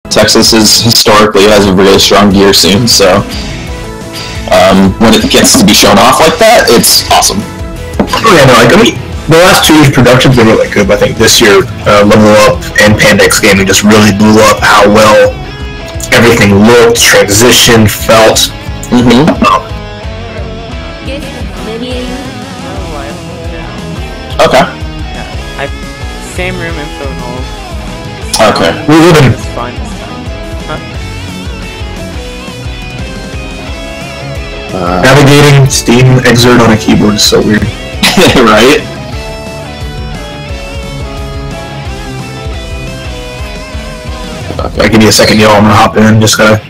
Texas historically has a really strong gear scene, so when it gets to be shown off like that, it's awesome. Oh yeah, no, like, I mean, the last 2 years' production's been really good, but I think this year, Level Up and Pandex Gaming just really blew up how well everything looked, transitioned, felt. Okay. Yeah, same room info and all. Okay. We live in. It's fine this time. Huh? Navigating Steam Exert on a keyboard is so weird. Right? Okay. I'll give you a second, y'all. I'm gonna hop in. Just gotta.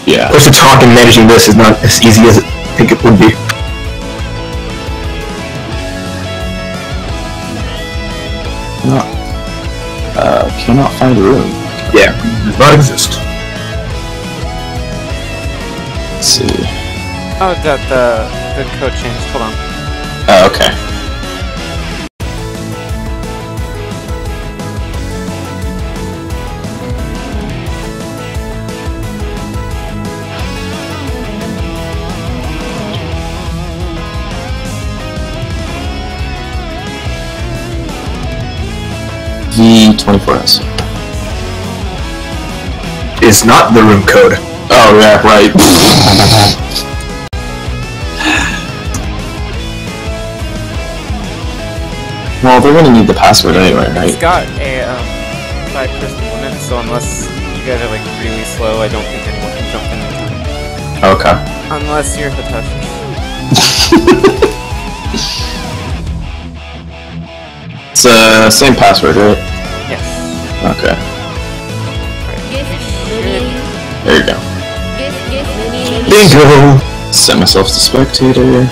Yeah. Push the talk and managing this is not as easy as I think it would be. Cannot find a room. Yeah, does not exist. Let's see. Oh, the code changed. Hold on. Oh, okay. V24S. Is not the room code. Oh, yeah, right. Well, they're gonna need the password anyway, right? It's got a 5-person limit, so unless you guys are like really slow, I don't think anyone can jump in time. Okay. Unless you're Hitachi. It's the same password, right? Yes. Okay. There you go. Bingo! Set myself to spectator.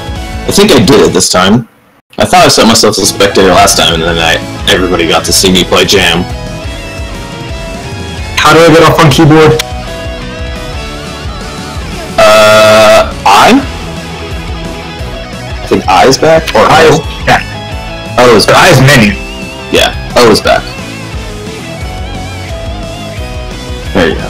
I think I did it this time. I thought I set myself to spectator last time, and then everybody got to see me play Jam. How do I get off on keyboard? I think I is back, or I is back. O is back. I is menu. Yeah, O is back. There you go.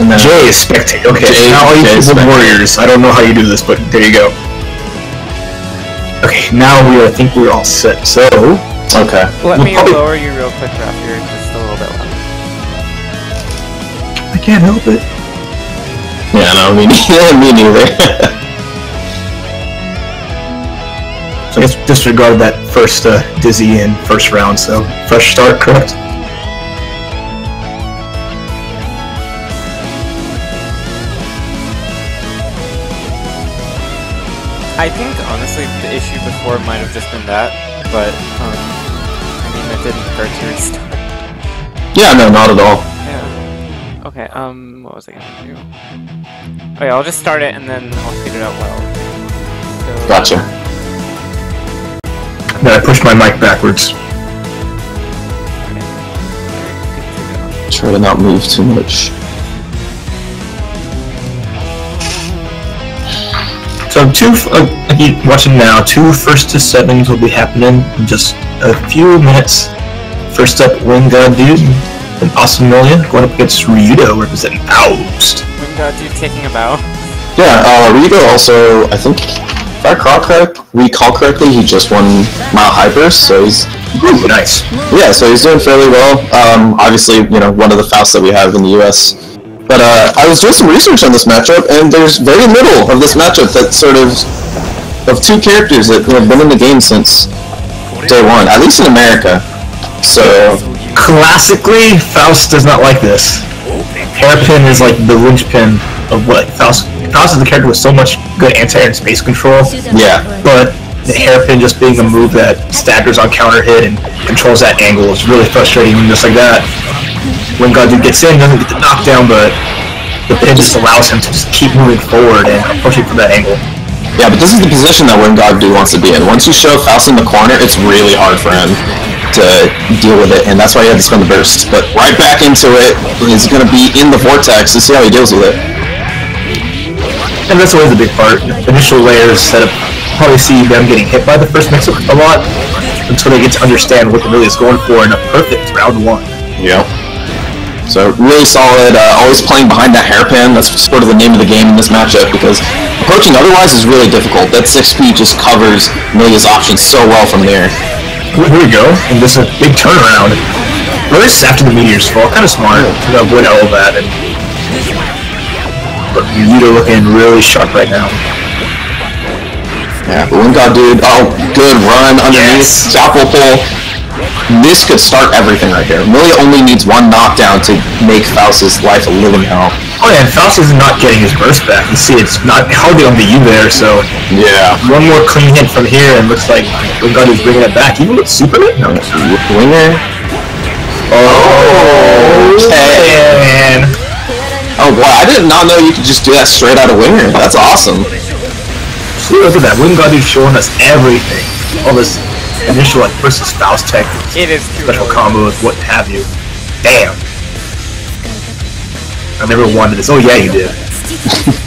And then J is spectator. Okay, J, now all you keyboard warriors. I don't know how you do this, but there you go. Okay, now I think we're all set. So, okay. Let me lower you real quick, Raph. You're just a little bit loud. I can't help it. Yeah, no, me neither. So I guess disregard that first dizzy in first round. So fresh start, correct? I think, honestly, the issue before might have just been that, but, I mean, it didn't hurt to restart. Yeah, no, not at all. Yeah. Okay, what was I gonna do? Okay, I'll just start it and then I'll figure it out well. So, Gotcha. Then I pushed my mic backwards. Okay. Try to not move too much. So watching now, 2 first to 7s will be happening in just a few minutes. First up, WindGodDude and Awesomemilia going up against Ryyudo representing Oust. WindGodDude taking a bow. Yeah, Ryyudo also, I think, if I recall correctly, he just won Mile High Burst, so he's... Ooh, nice. Yeah, so he's doing fairly well. Obviously, you know, one of the Fausts that we have in the US. But I was doing some research on this matchup, and there's very little of this matchup that sort of 2 characters that have been in the game since day 1, at least in America. So classically, Faust does not like this. Hairpin is like the linchpin of what Faust is the character with so much good anti-air and space control. Yeah. But the hairpin just being a move that staggers on counter hit and controls that angle is really frustrating just like that. When WindGodDude gets in, doesn't get the knockdown, but the pin just allows him to just keep moving forward and pushing for that angle. Yeah, but this is the position that WindGodDude wants to be in. Once you show Faust in the corner, it's really hard for him to deal with it, and that's why he had to spend the burst. But right back into it, he's going to be in the vortex to see how he deals with it. And that's always a big part. Initial layers set up, probably see them getting hit by the first mix-up a lot until they get to understand what Amelia is going for in a perfect round 1. Yep. So really solid, always playing behind that hairpin. That's sort of the name of the game in this matchup because approaching otherwise is really difficult. That 6P just covers Amelia's options so well from there. Here we go, and this is a big turnaround. First after the meteors fall, kind of smart to avoid all of that. But Ryyudo looking really sharp right now. Yeah, but WindGodDude, oh, good run underneath, Scalpel pull. This could start everything right here. Amelia only needs one knockdown to make Faust's life a living hell. Oh yeah, and Faust is not getting his burst back. You see, it's not hardly on the U there, so yeah. One more clean hit from here, and looks like WindGodDude's bringing it back. Even with super hit? No. Winger. Oh, okay. Oh boy, I did not know you could just do that straight out of Winger. That's awesome. See, look at that. WindGodDude showing us everything. All this initial like versus Faust tech. It is special combos, what have you. Damn. I never wanted this. Oh yeah, you did.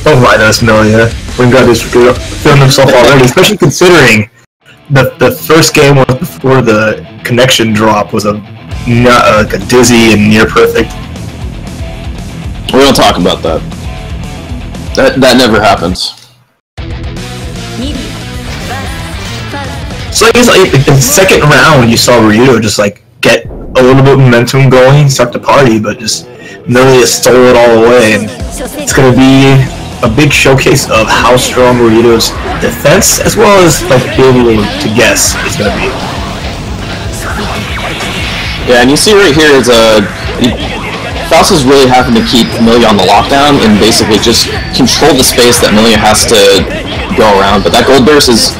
Oh my, that's Amelia. WindGodDude's feeling himself already, especially considering the first game was before the connection drop was like a dizzy and near perfect. We don't talk about that. That never happens. So I guess like in the second round you saw Ryyudo just like get a little bit of momentum going, start the party, but just Amelia stole it all away, and it's gonna be a big showcase of how strong Ryyudo's defense as well as like being able to guess is gonna be. Yeah, and you see right here is Faust is really having to keep Amelia on the lockdown and basically just control the space that Amelia has to go around. But that gold burst is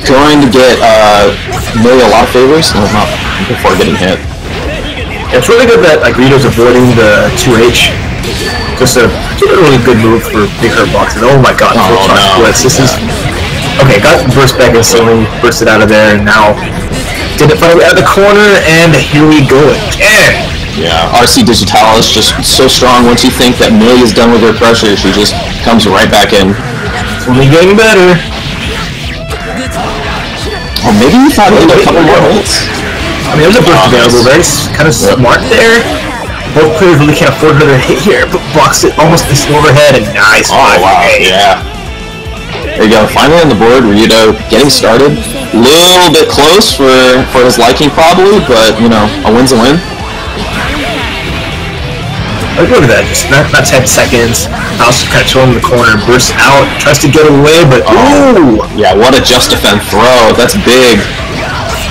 going to get Amelia a lot of favors, not before getting hit. Yeah, it's really good that like Ryyudo's avoiding the 2H. Just a really good move for big hurt boxes. Oh my god, this is okay. Got the burst back instantly, bursted out of there, and now did it finally out of the corner, and here we go again. Yeah, RC Digitalis just so strong. Once you think that Amelia's done with her pressure, she just comes right back in. It's only getting better. Oh, maybe you thought maybe a couple more hits. I mean, there's a burst available. Very kind of smart there. Both players really can't afford another hit here, but blocks it almost this overhead, and nice. Oh wow, yeah. There you go. Finally on the board, Ryyudo getting started. A little bit close for his liking probably, but you know, a win's a win. Look at that, just not 10 seconds. Faust just kind of chilling in the corner, bursts out, tries to get away, but ooh! Yeah, what a just defend throw. That's big.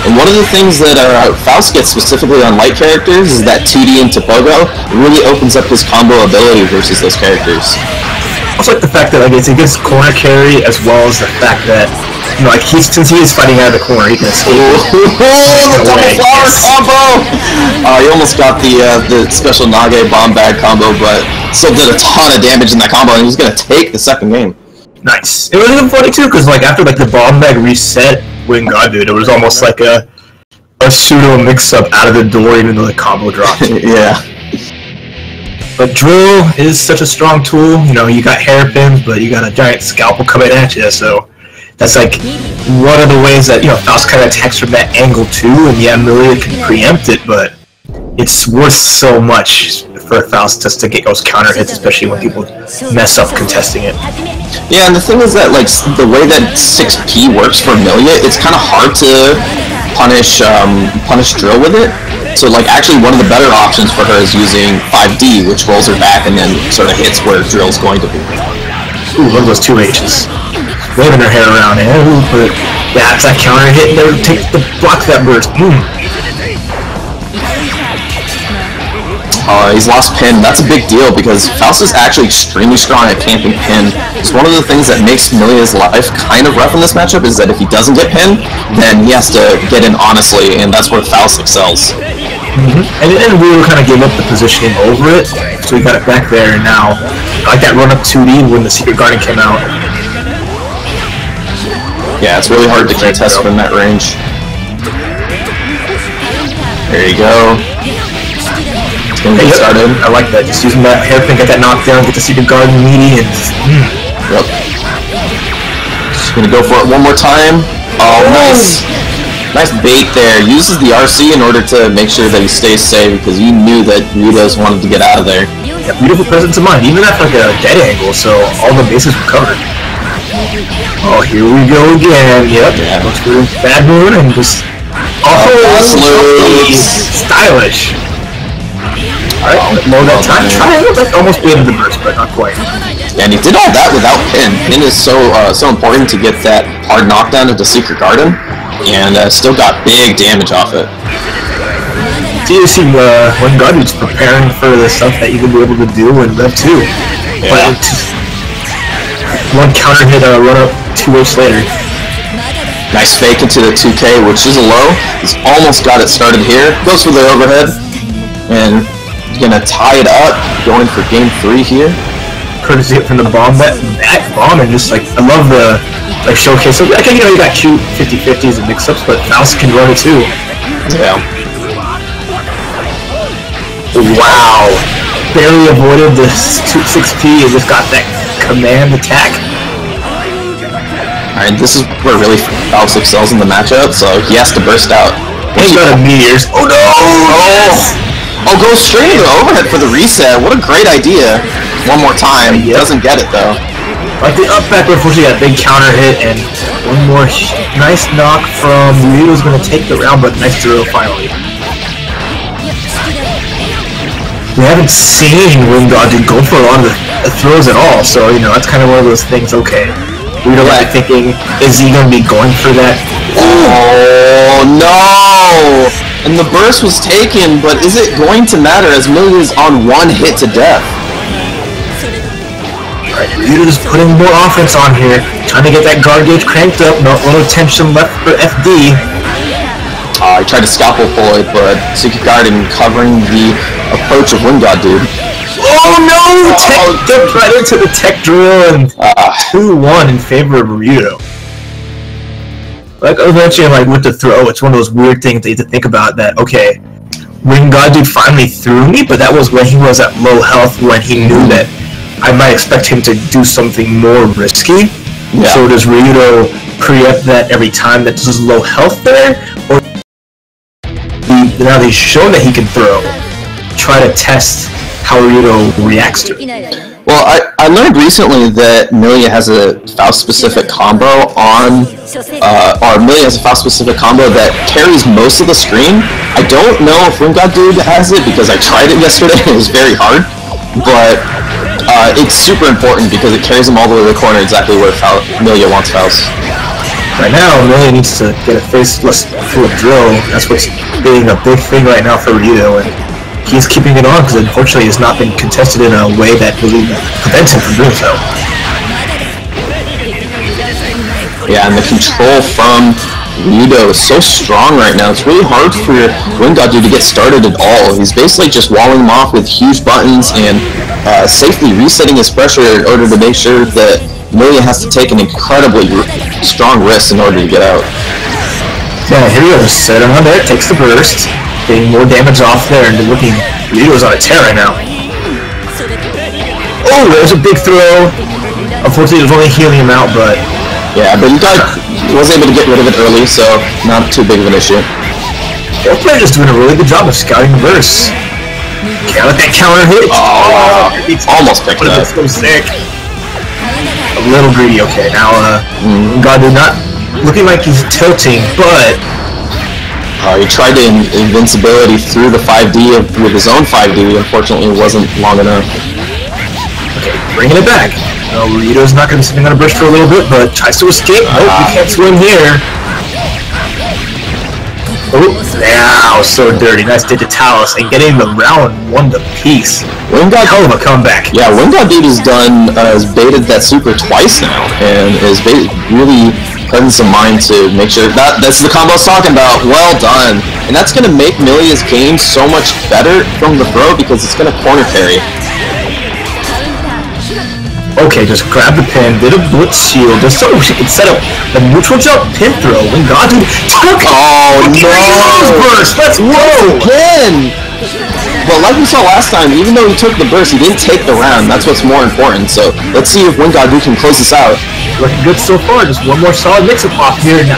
And one of the things that Faust gets specifically on light characters is that 2D into Pogo really opens up his combo ability versus those characters. I also like the fact that like it gets corner carry as well as the fact that like since he is fighting out of the corner, he can escape. The double flower combo! He almost got the special Nage bomb bag combo, but still did a ton of damage in that combo, and he's gonna take the second game. Nice. It was even funny too, because like after like the bomb bag reset, WindGodDude, it was almost like a pseudo mix-up out of the door, even though the combo dropped. Yeah. But drill is such a strong tool. You know, you got hairpins, but you got a giant scalpel coming at you, so that's like one of the ways that, you know, Faust kind of attacks from that angle too, and yeah, Amelia can preempt it, but it's worth so much for Faust just to get those counter hits, especially when people mess up contesting it. Yeah, and the thing is that, like, the way that 6P works for Amelia, it's kind of hard to punish drill with it. So, like, actually one of the better options for her is using 5D, which rolls her back and then sort of hits where drill's going to be. Ooh, look at those 2H's. Waving her hair around, but yeah, it's that counter hit and they take the block that burst. He's lost pin. That's a big deal because Faust is actually extremely strong at camping pin. It's one of the things that makes Amelia's life kind of rough in this matchup is that if he doesn't get pinned, then he has to get in honestly, and that's where Faust excels. And we were kind of gave up the positioning over it, so we got it back there, and now I like that run up 2D when the Secret Garden came out. Yeah, it's really hard to contest from that range. There you go. Get started. I like that. Just using that hairpin, get that knockdown, get the Secret Garden meaty, and Yep. Gonna go for it one more time. Oh, nice. Nice bait there. Uses the RC in order to make sure that he stays safe because you knew that Ryyudo's wanted to get out of there. Yeah, beautiful presence of mind. Even at like a dead angle, so all the bases were covered. Oh, here we go again. Yep. Yeah. Looks good. Bad moon and just... Oh, stylish. Alright, low that time. Triangle, that's almost baited the burst, but not quite. And he did all that without pin. Pin is so important to get that hard knockdown into Secret Garden, and still got big damage off it. So you see WindGodDude's preparing for the stuff that you can be able to do in Rev 2. Yeah. But one counter hit run up 2 waves later. Nice fake into the 2K, which is a low. He's almost got it started here. Goes for the overhead, and he's gonna tie it up, going for game 3 here. Courtesy from the bomb, that bomb, and just like, I love the like showcase. So, like, you know, you got cute 50-50s and mix-ups, but Faust can run it too. Yeah. Wow. Barely avoided the 6P and just got that command attack. Alright, this is where really Faust excels in the matchup, so he has to burst out. And he got a meteors. Oh no! Oh, go straight into the overhead for the reset. What a great idea. One more time. Yep. Doesn't get it though. Like the up back, unfortunately, got a big counter hit, and one more nice knock from Ryyudo's going to take the round, but nice drill finally. We haven't seen WindGodDude go for a lot of the throws at all, so, you know, that's kind of one of those things, okay. Ryyudo might be thinking, is he going to be going for that? Oh, no! And the burst was taken, but is it going to matter as Millie is on one hit to death? Alright, Ryyudo just putting more offense on here, trying to get that guard gauge cranked up, not a little tension left for FD. He tried to scalpel pull it, but Secret Garden covering the approach of WindGodDude. Oh no! Tech dipped right into the tech drill, and 2-1 in favor of Ryyudo. Like I was mentioning, like with the throw, it's one of those weird things that you have to think about. That okay, WindGodDude finally threw me, but that was when he was at low health, when he knew that I might expect him to do something more risky. Yeah. So does Ryyudo preempt that every time that this is low health there, or now that he's shown that he can throw, try to test how Ryyudo reacts to it? Well, I learned recently that Millie has a Faust-specific combo on, or Millie has a Faust-specific combo that carries most of the screen. I don't know if WindGodDude has it because I tried it yesterday and it was very hard, but it's super important because it carries him all the way to the corner exactly where Millie wants Faust. Right now, Millie needs to get a faceless full of drill. That's what's being a big thing right now for Ryyudo, and he's keeping it on because unfortunately it's not been contested in a way that really prevents him from doing so. Yeah, and the control from Ryyudo is so strong right now. It's really hard for WindGodDude to get started at all. He's basically just walling him off with huge buttons and safely resetting his pressure in order to make sure that Millie has to take an incredibly strong risk in order to get out. Yeah, here he goes. Set him on there, takes the burst. Getting more damage off there, and looking, Ryyudo's on a tear right now. Oh, there's a big throw. Unfortunately, it was only healing him out, but... Yeah, but he was able to get rid of it early, so not too big of an issue. Both players just doing a really good job of scouting the burst. Can't let that counter hit. Oh, almost picked it up. So sick. A little greedy, okay. Now, WindGodDude not looking like he's tilting, but... he tried to invincibility through the 5D with his own 5D. Unfortunately, it wasn't long enough. Okay, bringing it back. No, Ryyudo's not going to be sitting on a burst for a little bit, but tries to escape. Nope, you can't swim here. Oh, now so dirty. Nice digitalis and getting the round 1 to piece. Hell of a comeback. Yeah, WindGodDude has baited that super twice now, and is really presence of mind to make sure that's the combo I was talking about. Well done. And that's going to make Millie's game so much better from the throw because it's going to corner parry. Okay, just grab the pin, did a blitz shield, just so she can set up the neutral jump pin throw. WindGodDude took no! Burst. Let's go! Again! But like we saw last time, even though he took the burst, he didn't take the round. That's what's more important. So let's see if WindGodDude can close this out. Looking good so far. Just one more solid mix-up off here. Now,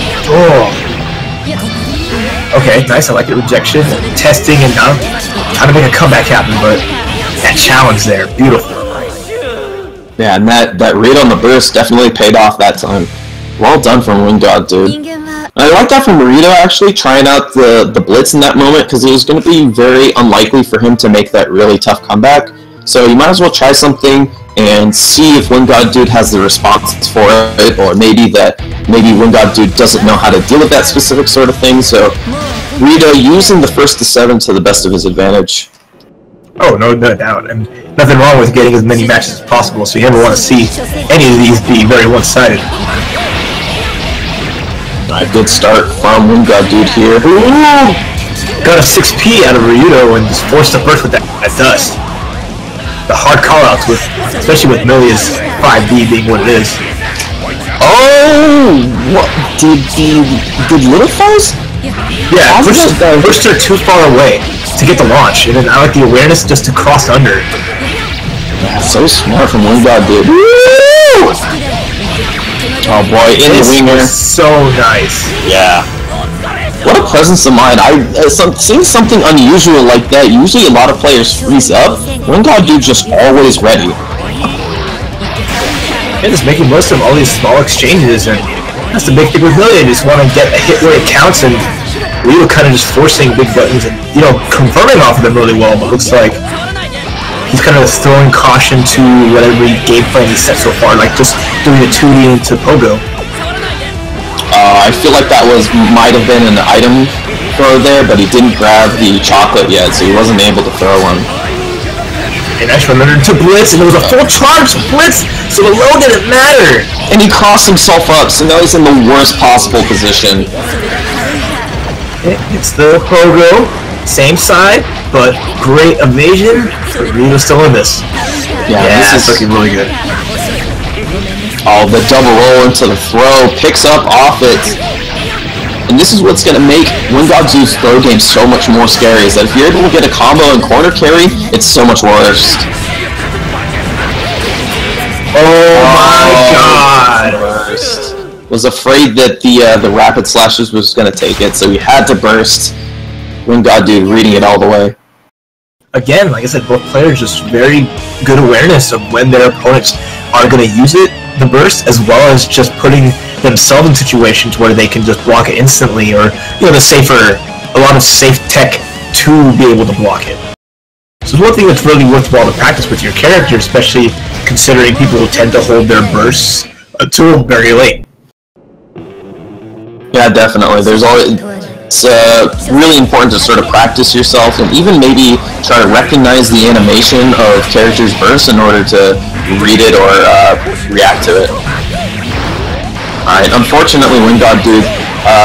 okay, nice. I like the rejection, testing, and now trying to make a comeback happen. But that challenge there, beautiful. Yeah, and that read on the burst definitely paid off that time. Well done from WindGodDude. I like that from Ryyudo, actually, trying out the blitz in that moment, because it was going to be very unlikely for him to make that really tough comeback. So you might as well try something and see if WindGodDude has the response for it, or maybe WindGodDude doesn't know how to deal with that specific sort of thing. So Ryyudo using the first to 7 to the best of his advantage. Oh, no doubt. And nothing wrong with getting as many matches as possible, so you never want to see any of these be very one-sided. A good start from WindGodDude here. Ooh! Got a 6P out of Ryyudo and just forced the burst with that dust. The hard callouts, especially with Millia's 5D being what it is. Oh! What? Did Little Fuzz? Yeah, pushed her too far away to get the launch, and then I like the awareness just to cross under. Yeah, so smart from WindGodDude. Woo! Oh boy, in the winger. So nice. Yeah. What a presence of mind. Seeing something unusual like that, usually a lot of players freeze up. WindGodDude just always ready. And just making most of all these small exchanges, and that's the big thing with Millia. You just want to get a hit where it counts, and Ryyudo kind of just forcing big buttons and, confirming off of them really well, but looks like he's kind of throwing caution to whatever game plan he's set so far, like just doing a 2D into Pogo. I feel like that might have been an item throw there, but he didn't grab the chocolate yet, so he wasn't able to throw one. And actually remembered to blitz, and it was a full charge blitz, so the low didn't matter. And he crossed himself up, so now he's in the worst possible position. It's the Pogo, same side, but great evasion. Ryyudo's still in this. Yeah, this is looking really good. Oh, the double roll into the throw, picks up off it. And this is what's going to make WindGodDude's throw game so much more scary, is that if you're able to get a combo and corner carry, it's so much worse. Oh my god! Worst. Was afraid that the rapid slashes was going to take it, so he had to burst. WindGodDude reading it all the way. Again, like I said, both players just very good awareness of when their opponents are going to use it, the burst, as well as just putting themselves in situations where they can just block it instantly, or a lot of safe tech to be able to block it. So one thing that's really worthwhile to practice with your character, especially considering people who tend to hold their bursts until very late. Yeah, definitely. It's really important to sort of practice yourself and even maybe try to recognize the animation of characters' bursts in order to read it or react to it. Alright, unfortunately WindGodDude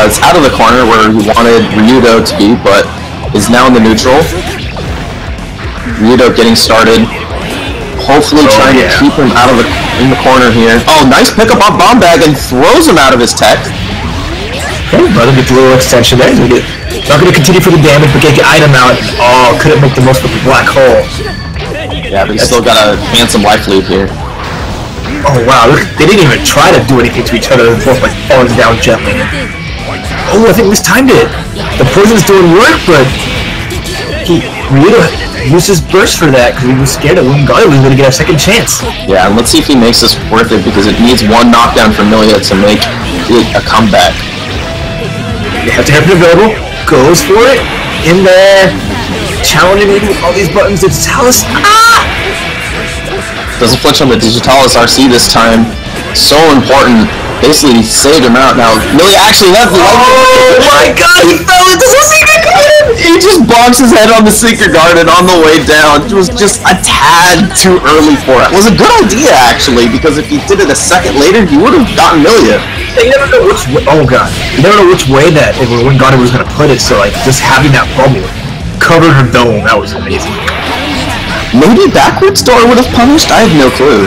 is out of the corner where he wanted Ryyudo to be, but is now in the neutral. Ryyudo getting started. Hopefully trying to keep him in the corner here. Oh, nice pickup on Bomb Bag and throws him out of his tech. Okay, brother gets a little extension there. Not going to continue for the damage, but get the item out. Oh, couldn't make the most of the black hole. Yeah, but he's still got a handsome life lead here. Oh wow, they didn't even try to do anything to each other. They're both like falling down gently. Oh, I think we timed it. The poison's doing work, but Ryyudo used his burst for that because he was scared that WindGodDude was going to get a second chance. Yeah, and let's see if he makes this worth it, because it needs one knockdown from Millia to make it a comeback. You have to have it available. Goes for it. In there. Challenging with all these buttons. Digitalis. Ah! Doesn't flinch on the Digitalis RC this time. So important. Basically, he saved him out. Now, Millia actually left the Oh my god, he fell into the Secret Garden! He just bonks his head on the Secret Garden on the way down. It was just a tad too early for it. It was a good idea, actually, because if he did it a second later, he would have gotten Millia. You never know which way, oh god. You never know which way that WindGodDude was going to put it, so like, just having that bubble covered her dome, that was amazing. Maybe backwards door would have punished? I have no clue.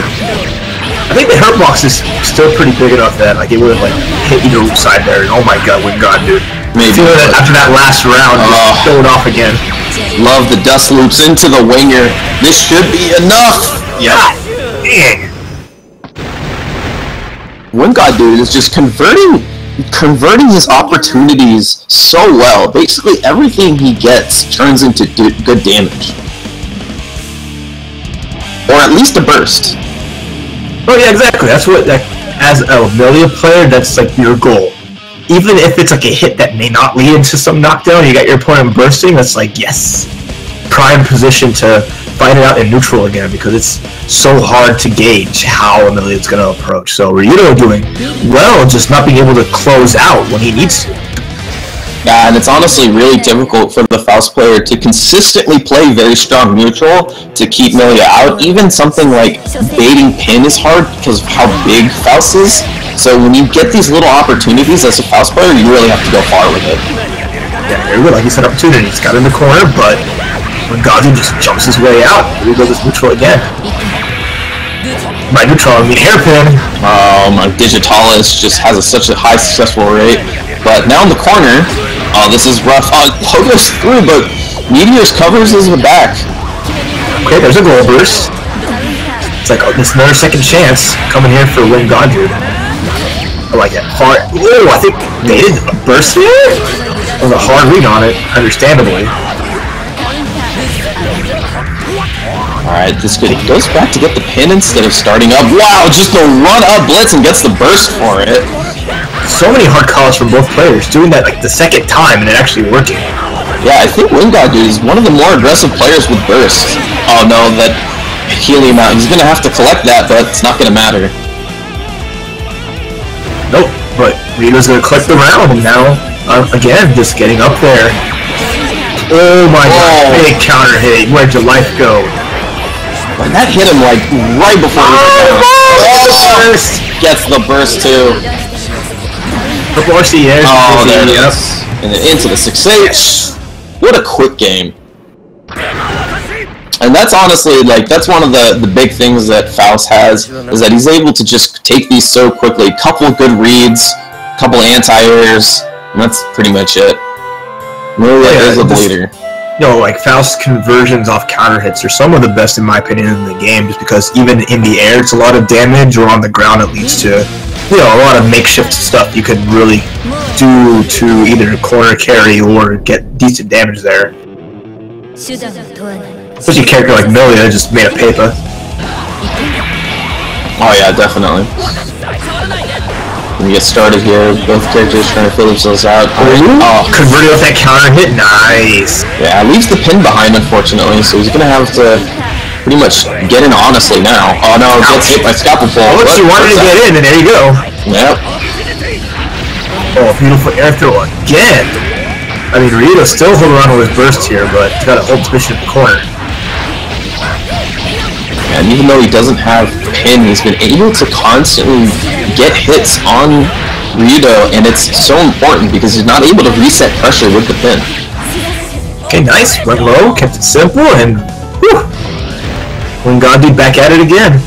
I think the hurt box is still pretty big enough that like it would have like hit either side there. And oh my god, WindGodDude. Maybe. Feeling that after that last round, just throw it off again. Love the dust loops into the winger. This should be enough. Yeah. WindGodDude is just converting his opportunities so well. Basically, everything he gets turns into good damage. Or at least a burst. Oh yeah, exactly. That's what, as a Melia player, that's like your goal. Even if it's like a hit that may not lead into some knockdown, you got your opponent bursting, that's like, yes. Prime position to find it out in neutral again, because it's so hard to gauge how Amelia's going to approach. So Ryyudo doing well, just not being able to close out when he needs to. Yeah, and it's honestly really difficult for the Faust player to consistently play very strong neutral to keep Melia out. Even something like baiting pin is hard because of how big Faust is. So when you get these little opportunities as a Faust player, you really have to go far with it. Yeah, very good. Like you said, opportunities. Got in the corner, but WindGodDude just jumps his way out. Ryyudo goes neutral again. By neutral, I mean hairpin. Oh, my Digitalis just has such a high successful rate. But now in the corner, oh, this is rough. Pogo's through, but Meteor's covers his back. Okay, there's a goal burst. It's like, oh, this is another second chance coming here for WindGodDude. I like it. Hard. Oh, I think they did a burst there? There was a hard read on it, understandably. Alright, this good. He goes back to get the pin instead of starting up. Wow, just the run-up blitz and gets the burst for it. So many hard calls from both players, doing that like the second time and it actually working. Yeah, I think WindGodDude is one of the more aggressive players with burst. Oh no, that helium out. He's gonna have to collect that, but it's not gonna matter. Nope, but Ryyudo's gonna collect the round, and now, again, just getting up there. Oh my god, big counter hit. Where'd your life go? And that hit him like right before he burst! Gets the burst too. Oh, there it is. And then into the 6H. What a quick game. And that's honestly, like, that's one of the big things that Faust has, is that he's able to just take these so quickly. Couple good reads, couple anti-airs, and that's pretty much it. Melia is a bleeder. You know, like, Faust's conversions off counter hits are some of the best, in my opinion, in the game, just because even in the air it's a lot of damage, or on the ground it leads to, you know, a lot of makeshift stuff you could really do to either corner carry or get decent damage there. Especially a character like Melia just made a paper. Oh yeah, definitely. We get started here, both characters trying to fill themselves out. Oh, converted with that counter hit, nice! Yeah, leaves the pin behind, unfortunately, so he's gonna have to pretty much get in honestly now. Oh no, gets hit by Scalpel Pull. Oh, she wanted to get in, and there you go. Yep. Oh, beautiful air throw again! I mean, Ryyudo's still holding on to his burst here, but he's got to hold position in the corner. And even though he doesn't have pin, he's been able to constantly get hits on Ryyudo, and it's so important because he's not able to reset pressure with the pin. Okay, nice. Went low, kept it simple, and whew! WindGodDude back at it again.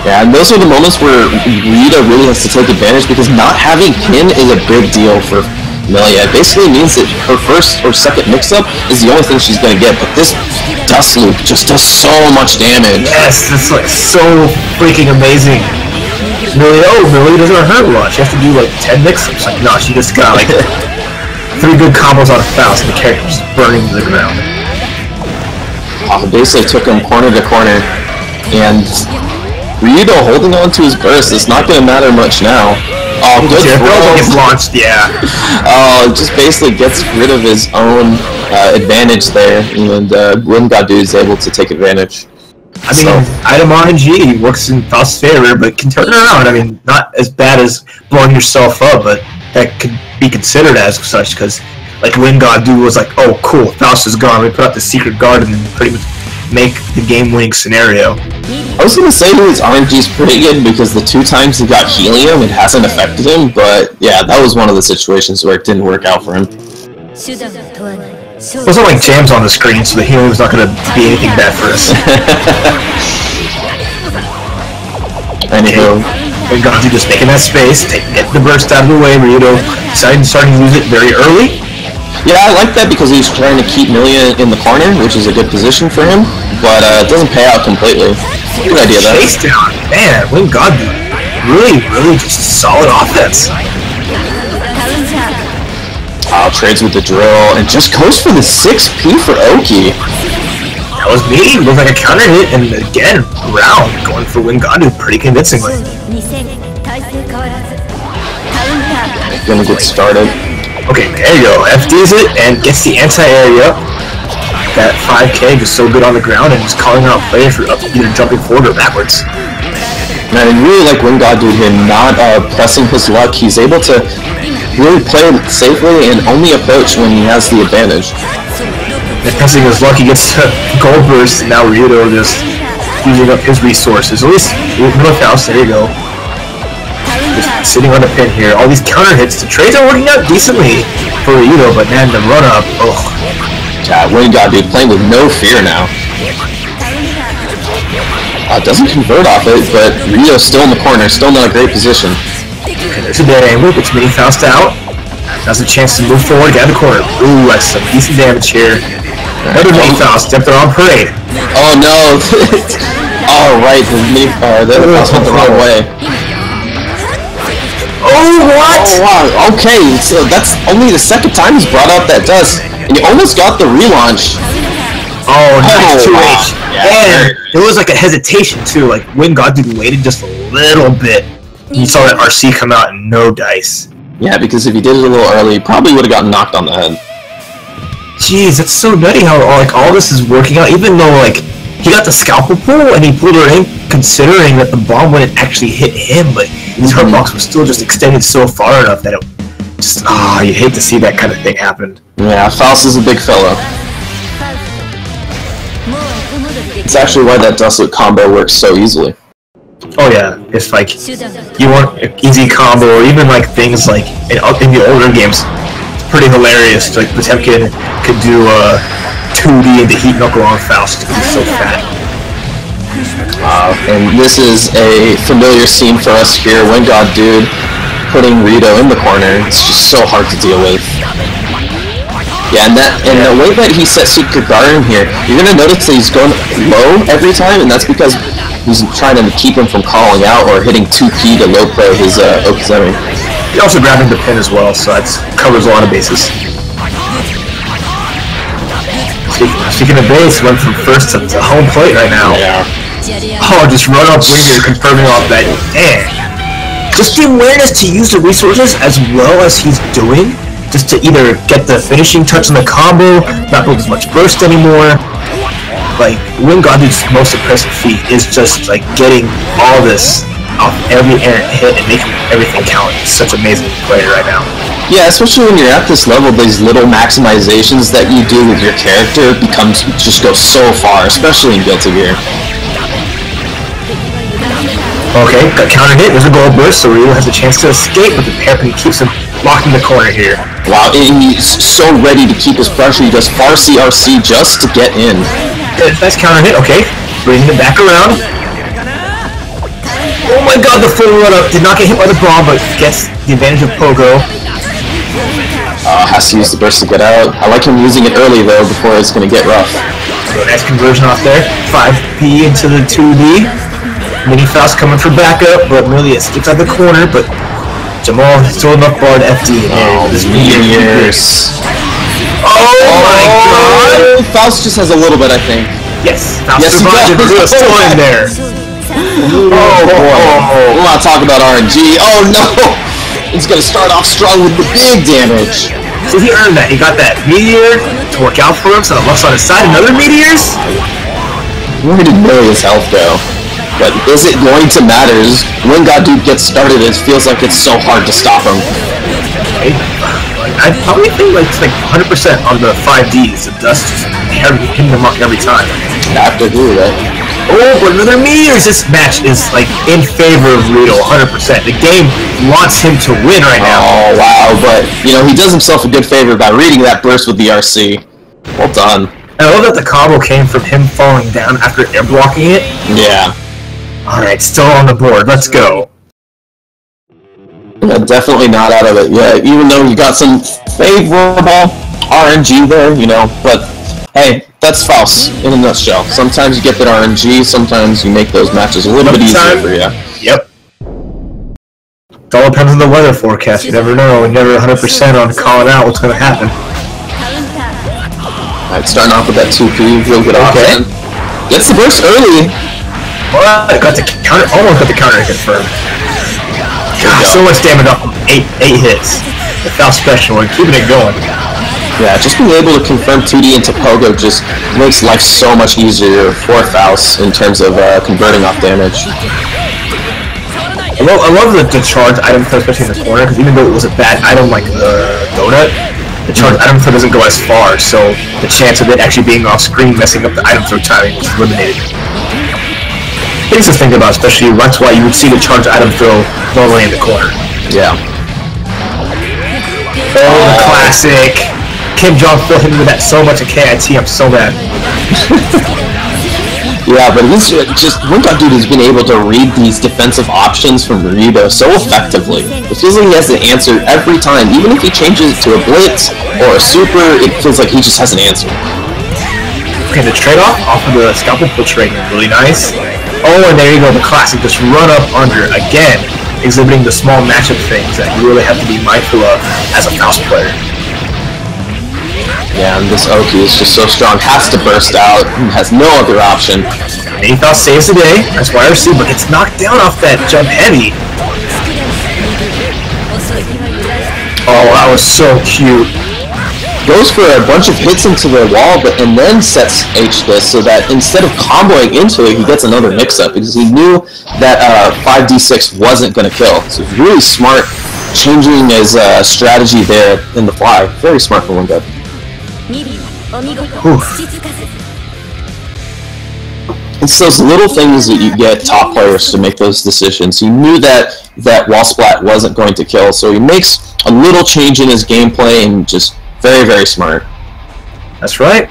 Yeah, and those are the moments where Ryyudo really has to take advantage, because not having pin is a big deal for Melia. It basically means that her first or second mix-up is the only thing she's going to get, but this dust loop just does so much damage. Yes, it's like so freaking amazing. Melia doesn't hurt a lot. She has to do like 10 mix-ups. Like, no, she just got like 3 good combos out of Faust, and the character's burning to the ground. Basically took him corner to corner, and Ryyudo holding on to his burst is not going to matter much now. Oh, good throw. Gets launched, yeah. Oh, just basically gets rid of his own advantage there, and WindGodDude is able to take advantage. I mean, item RNG works in Faust's favor, but can turn it around. I mean, not as bad as blowing yourself up, but that could be considered as such, because like WindGodDude was like, oh cool, Faust is gone, we put out the secret guard and then pretty much make the game-winning scenario. I was gonna say his RNG is pretty good because the 2 times he got helium, it hasn't affected him, but yeah, that was one of the situations where it didn't work out for him. It wasn't like jams on the screen, so the helium's not gonna be anything bad for us. Anywho, WindGodDude just making that space, get the burst out of the way. Ryyudo decided to start to use it very early. Yeah, I like that because he's trying to keep Milia in the corner, which is a good position for him, but it doesn't pay out completely. Good idea, though. Chase down, man, WindGodDude. Really just solid offense. Trades with the drill, and just goes for the 6P for Oki. That was me. Looked like a counter hit, and again, round going for WindGodDude pretty convincingly. Gonna get started. Okay, there you go. FDs it and gets the anti-area. That 5K just so good on the ground and just calling out play for either jumping forward or backwards. Man, I really like WindGodDude him not pressing his luck. He's able to really play safely and only approach when he has the advantage. And pressing his luck, he gets a gold burst, and now Ryyudo just using up his resources. At least North House, there you go. Just sitting on the pin here. All these counter hits. The trades are working out decently for Ryyudo, but man, the run up, ugh. Yeah, WindGodDude playing with no fear now. Doesn't convert off it, but Ryyudo's still in the corner, still not a great position. Okay, there's a dead angle, gets Mini Faust out. Has a chance to move forward, get out of the corner. Ooh, that's some decent damage here. Another Mini Faust, up there on parade. Oh no! Oh right, the other Faust went the wrong way. Oh, what? Oh wow, okay, so that's only the second time he's brought out that dust. And you almost got the relaunch. Oh, nice 2H. Wow. Yeah, and there was like a hesitation too, like WindGodDude waited just a little bit. You saw that RC come out and no dice. Yeah, because if he did it a little early, he probably would have gotten knocked on the head. Jeez, that's so nutty how like all this is working out, even though like he got the scalpel pull and he pulled her in considering that the bomb wouldn't actually hit him, but his hurt box was still just extended so far enough that it just, you hate to see that kind of thing happen. Yeah, Faust is a big fellow. It's actually why that Dustlet combo works so easily. Oh yeah, it's like, you want an easy combo, or even like things like, in the older games, it's pretty hilarious, like Potemkin could do 2D into Heat Knuckle on Faust because he's so fat. And this is a familiar scene for us here, WindGodDude putting Ryyudo in the corner. It's just so hard to deal with. Yeah, and the way that he set Secret Garden here, you're gonna notice that he's going low every time, and that's because he's trying to keep him from calling out or hitting 2P to low play his Okizeme. He's also grabbing the pin as well, so that covers a lot of bases. Speaking of base, went from first to home plate right now. Yeah. Oh, just run up Winger, confirming off that. Man, just the awareness to use the resources as well as he's doing, just to either get the finishing touch on the combo, not build as much burst anymore. Like, WindGodDude's most impressive feat is just like getting all this off every errant hit and making everything count. He's such an amazing player right now. Yeah, especially when you're at this level, these little maximizations that you do with your character just go so far, especially in Guilty Gear. Okay, got counter hit, there's a gold burst, so Ryyudo has a chance to escape, but the hairpin keeps him locked in the corner here. Wow, and he's so ready to keep his pressure, he does far CRC just to get in. Nice counter hit, okay, bringing him back around. Oh my god, the full run up, did not get hit by the bomb, but gets the advantage of Pogo. Has to use the burst to get out. I like him using it early though, before it's going to get rough. So nice conversion off there, 5P into the 2D. Mini Faust coming for backup, but really it skips out the corner, but Jamal still enough bar to FD. This meteors. Oh my god! Faust just has a little bit, I think. Yes, Faust survived, Ryyudo still in there. Oh boy. We'll not talk about RNG. Oh no! He's gonna start off strong with the big damage. So he earned that. He got that meteor to work out for him, so the luck's on his side. Another meteors? Where did Milli's health go? But is it going to matter? WindGodDude gets started, it feels like it's so hard to stop him. I probably think like it's like 100% on the 5Ds. The dust just hitting the mark every time. I have to agree with that. Oh, but another meteors! This match is like in favor of Ryyudo 100%. The game wants him to win right now. Oh wow, but you know, he does himself a good favor by reading that burst with the RC. Well done. I love that the combo came from him falling down after air blocking it. Yeah. Alright, still on the board. Let's go. Yeah, definitely not out of it yet, even though he got some favorable RNG there, you know, but hey, that's Faust in a nutshell. Sometimes you get that RNG, sometimes you make those matches a little bit easier for you. Yep. It all depends on the weather forecast. You never know. You're never 100% on calling out what's going to happen. Alright, starting off with that 2P, real good option. Gets the burst early. What? Got the counter. Almost got the counter confirmed. God, so much damage off of 8 hits. The Faust special and keeping it going. Yeah, just being able to confirm 2D into Pogo just makes life so much easier for Faust in terms of converting off damage. I love the charge item throw, especially in the corner, because even though it was a bad item like the donut, the charge item throw doesn't go as far, so the chance of it actually being off screen messing up the item throw timing was eliminated. Things to think about, especially that's why you would see the charge item throw normally in the corner. Yeah. Oh, the classic! Kim Jong-Phil hit me with that so much at KIT, I'm so mad. Yeah, but he's just WindGodDude has been able to read these defensive options from Ryyudo so effectively. It feels like he has the answer every time. Even if he changes it to a blitz or a super, it feels like he just has an answer. Okay, the trade-off off of the scalpel pull trade is really nice. Oh, and there you go, the classic, just run up under again, exhibiting the small matchup things that you really have to be mindful of as a Faust player. Yeah, and this Oki is just so strong, has to burst out, has no other option. And Faust saves the day, that's YRC, but gets knocked down off that jump heavy. Oh, that was so cute. Goes for a bunch of hits into the wall, and then sets H this so that instead of comboing into it, he gets another mix-up, because he knew that 5d6 wasn't going to kill. So he's really smart, changing his strategy there in the fly. Very smart for WindGodDude. It's those little things that you get top players to make those decisions. He knew that wall splat wasn't going to kill, so he makes a little change in his gameplay and just very, very smart. That's right.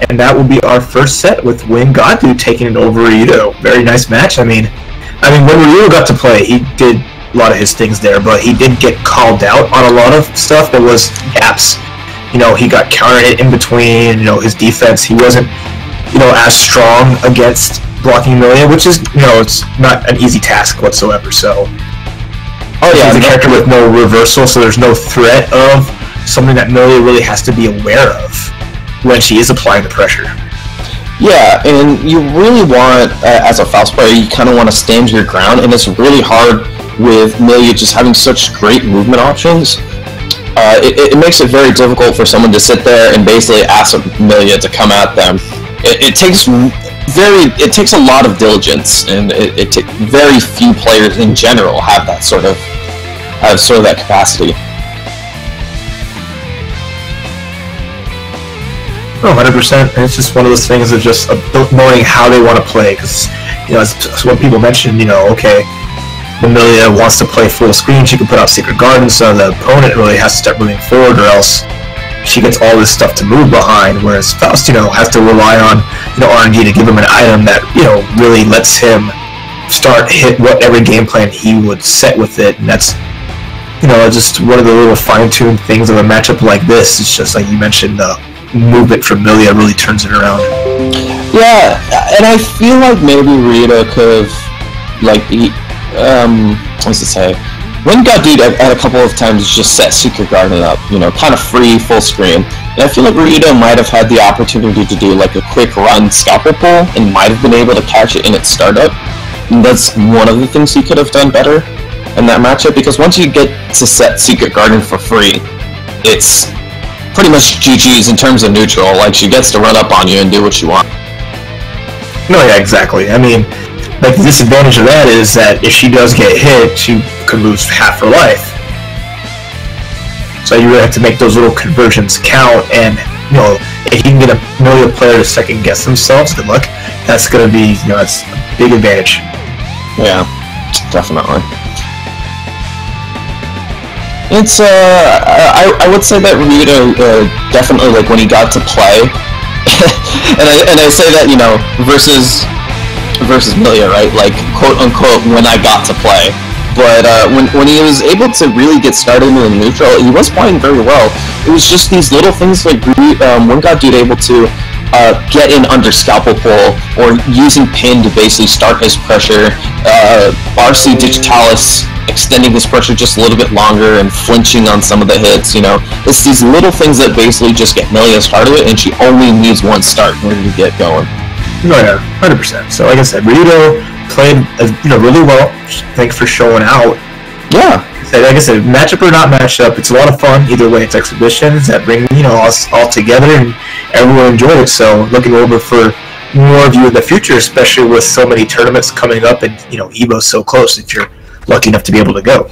And that will be our first set with WindGodDude taking it over Ryyudo. Very nice match. I mean when Ryyudo got to play, he did a lot of his things there, but he did get called out on a lot of stuff. There was gaps. You know, he got countered in between, you know, his defense, he wasn't, you know, as strong against blocking Amelia, which is, you know, it's not an easy task whatsoever, so. Oh yeah, he's a character with no reversal, so there's no threat of something that Amelia really has to be aware of when she is applying the pressure. Yeah, and you really want, as a Faust player, you kind of want to stand your ground, and it's really hard with Amelia just having such great movement options. It makes it very difficult for someone to sit there and basically ask Amelia to come at them. It takes a lot of diligence, and very few players in general have that sort of that capacity. Oh, 100%. It's just one of those things of just knowing how they want to play, because, you know, it's what people mention, you know, okay, Amelia wants to play full screen, she can put out Secret Garden, so the opponent really has to start moving forward, or else she gets all this stuff to move behind, whereas Faust, you know, has to rely on, you know, RNG to give him an item that, you know, really lets him hit whatever game plan he would set with it, and that's, you know, just one of the little fine-tuned things of a matchup like this. It's just like you mentioned, the movement from Amelia really turns it around. Yeah, and I feel like maybe Ryyudo could have, like, what's it say? WindGodDude at a couple of times just set Secret Garden up, you know, kind of free, full screen. And I feel like Ryyudo might have had the opportunity to do like a quick run scalpel pull and might have been able to catch it in its startup. And that's one of the things he could have done better in that matchup, because once you get to set Secret Garden for free, it's pretty much GG's in terms of neutral. Like, she gets to run up on you and do what she wants. No, yeah, exactly. I mean, like, the disadvantage of that is that if she does get hit, she could lose half her life. So you really have to make those little conversions count, and, you know, if you can get a Amelia player to second guess themselves, good luck. That's going to be, you know, that's a big advantage. Yeah, definitely. It's, I would say that Ryyudo, definitely, like, when he got to play, and I say that, you know, versus Amelia, right? Like, quote unquote, when I got to play. But when he was able to really get started in the neutral, he was playing very well. It was just these little things like WindGodDude able to get in under scalpel pull, or using pin to basically start his pressure, RC Digitalis extending his pressure just a little bit longer and flinching on some of the hits, you know. It's these little things that basically just get Melia started, and she only needs one start in order to get going. Oh yeah, 100%. So like I said, Ryyudo played really well. Thanks for showing out. Yeah. Like I said, matchup or not matchup, it's a lot of fun. Either way, it's exhibitions that bring us all together and everyone enjoy it. So looking over for more of you in the future, especially with so many tournaments coming up, and Evo's so close if you're lucky enough to be able to go.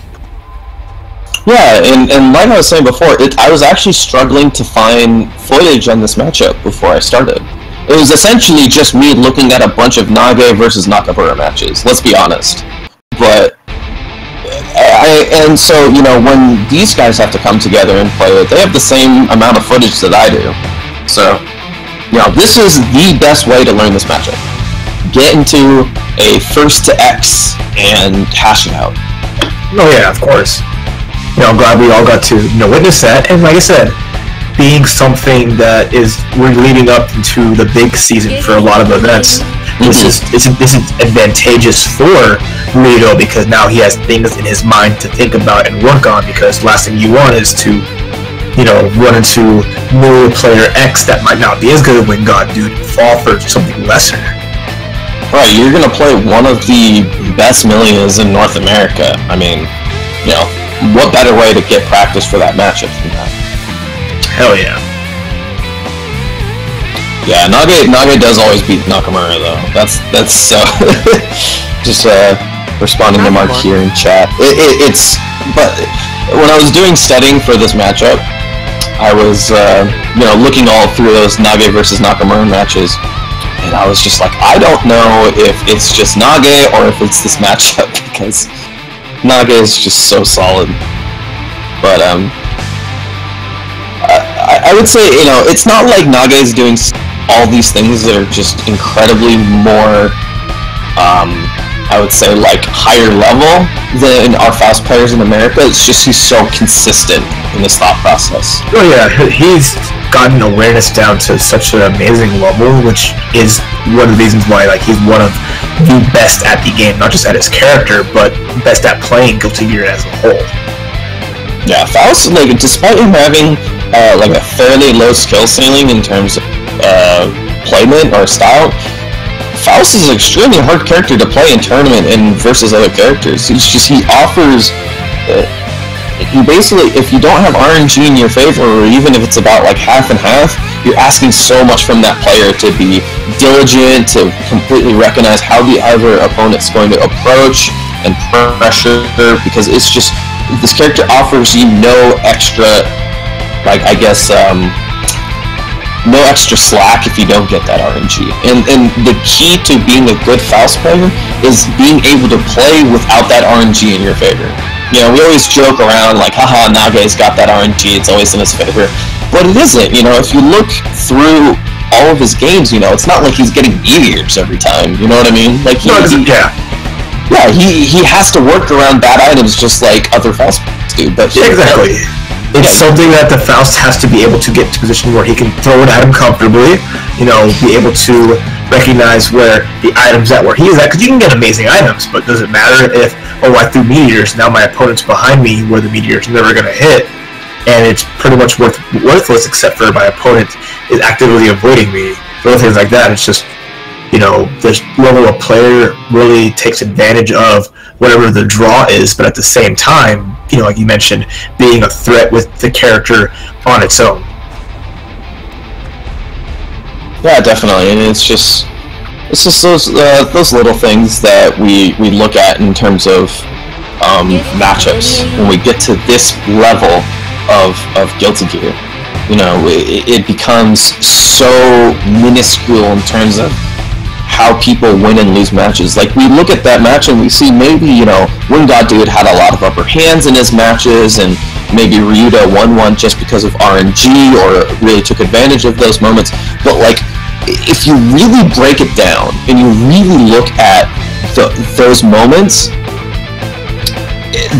Yeah, and like I was saying before, I was actually struggling to find footage on this matchup before I started. It was essentially just me looking at a bunch of Nage versus Nakamura matches, let's be honest. But so when these guys have to come together and play it, they have the same amount of footage that I do. So, this is the best way to learn this matchup. Get into a first to X and hash it out. Oh yeah, of course. I'm glad we all got to witness that, and like I said, being something that we're leading up into the big season for a lot of events. This is advantageous for Ryyudo, because now he has things in his mind to think about and work on, because last thing you want is to run into new player X that might not be as good as WindGodDude and fall for something lesser. Right, you're gonna play one of the best Melias in North America. I mean, what better way to get practice for that matchup than that? Hell yeah. Yeah, Nage does always beat Nakamura though. That's so. Just responding to Mark here in chat. But when I was doing studying for this matchup, I was looking all through those Nage versus Nakamura matches, and I was just like, I don't know if it's just Nage or if it's this matchup, because Nage is just so solid. But I would say it's not like Nage is doing all these things that are just incredibly more I would say like higher level than our Faust players in America. It's just he's so consistent in his thought process. Oh yeah, he's gotten awareness down to such an amazing level, which is one of the reasons why he's one of the best at the game, not just at his character, but best at playing Guilty Gear as a whole. Yeah, Faust, despite him having a fairly low skill ceiling in terms of playment or style, Faust is an extremely hard character to play in tournament and versus other characters. He offers, he basically, if you don't have RNG in your favor, or even if it's about half and half, you're asking so much from that player to be diligent, to completely recognize how the other opponent's going to approach and pressure, because it's just, this character offers you no extra, no extra slack if you don't get that RNG. And the key to being a good Faust player is being able to play without that RNG in your favor. We always joke around haha, Nage's got that RNG, it's always in his favor. But it isn't, if you look through all of his games, it's not like he's getting meteors every time, you know what I mean? He has to work around bad items just like other Faust players do. But exactly. It's something that the Faust has to be able to get to a position where he can throw it at him comfortably, be able to recognize where the items at where he is at, because you can get amazing items, but does it matter if, I threw meteors, now my opponent's behind me where the meteor's never going to hit, and it's pretty much worthless except for my opponent is actively avoiding me, little things like that. It's just, this level of player really takes advantage of whatever the draw is, but at the same time, like you mentioned, being a threat with the character on its own. Yeah, definitely, and it's just those little things that we look at in terms of matchups when we get to this level of Guilty Gear. It becomes so minuscule in terms of how people win and lose matches. We look at that match and we see maybe, WindGodDude had a lot of upper hands in his matches, and maybe Ryyudo won one just because of RNG or really took advantage of those moments. But if you really break it down and you really look at those moments,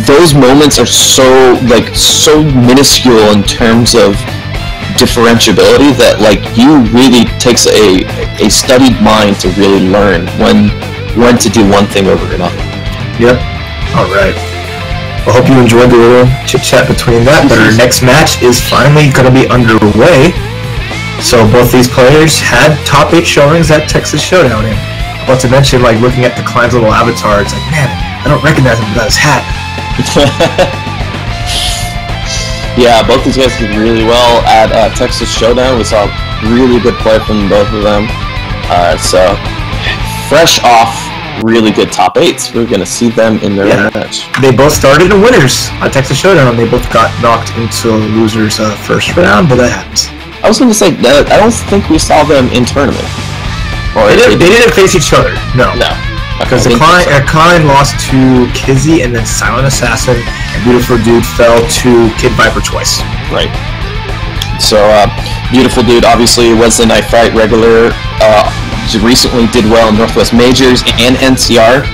those moments are so minuscule in terms of differentiability that you really takes a studied mind to really learn when to do one thing over another. Yep. All right. I hope you enjoyed the little chit chat between that. But our next match is finally going to be underway. So both these players had top 8 showings at Texas Showdown, and not to mention looking at Dekline's little avatar, it's like, man, I don't recognize him without his hat. Yeah, both these guys did really well at Texas Showdown. We saw really good play from both of them. So, fresh off really good top 8s. We're going to see them in their match. They both started in winners at Texas Showdown. They both got knocked into losers first round, but that happens. I was going to say, I don't think we saw them in tournament. Or they didn't face each other, no. Because Dekline lost to Kizzy and then Silent Assassin, and Beautifuldude fell to Kid Viper twice. Right. So, Beautifuldude obviously was the Night Fight regular. Recently did well in Northwest Majors and NCR,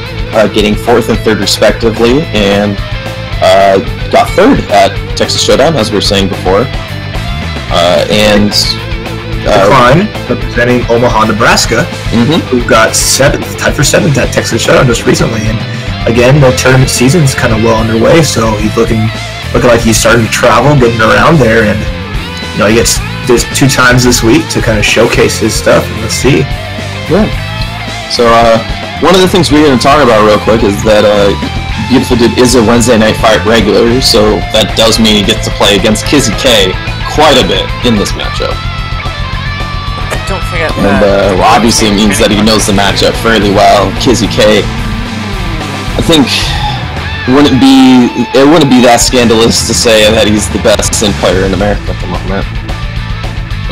getting 4th and 3rd respectively, and got 3rd at Texas Showdown, as we were saying before. Dekline, representing Omaha, Nebraska, who got 7th, tied for 7th at Texas Showdown just recently. And again, the tournament season's kind of well underway, so he's looking like he's starting to travel, getting around there, and he gets this 2 times this week to kind of showcase his stuff. And let's see. Yeah. So one of the things we're going to talk about real quick is that Beautifuldude is a Wednesday Night Fight regular, so that does mean he gets to play against Kizzy K quite a bit in this matchup. Don't forget that. And obviously it means that he knows the matchup fairly well. Kizzy K, I think, it wouldn't be that scandalous to say that he's the best Sin player in America at the moment.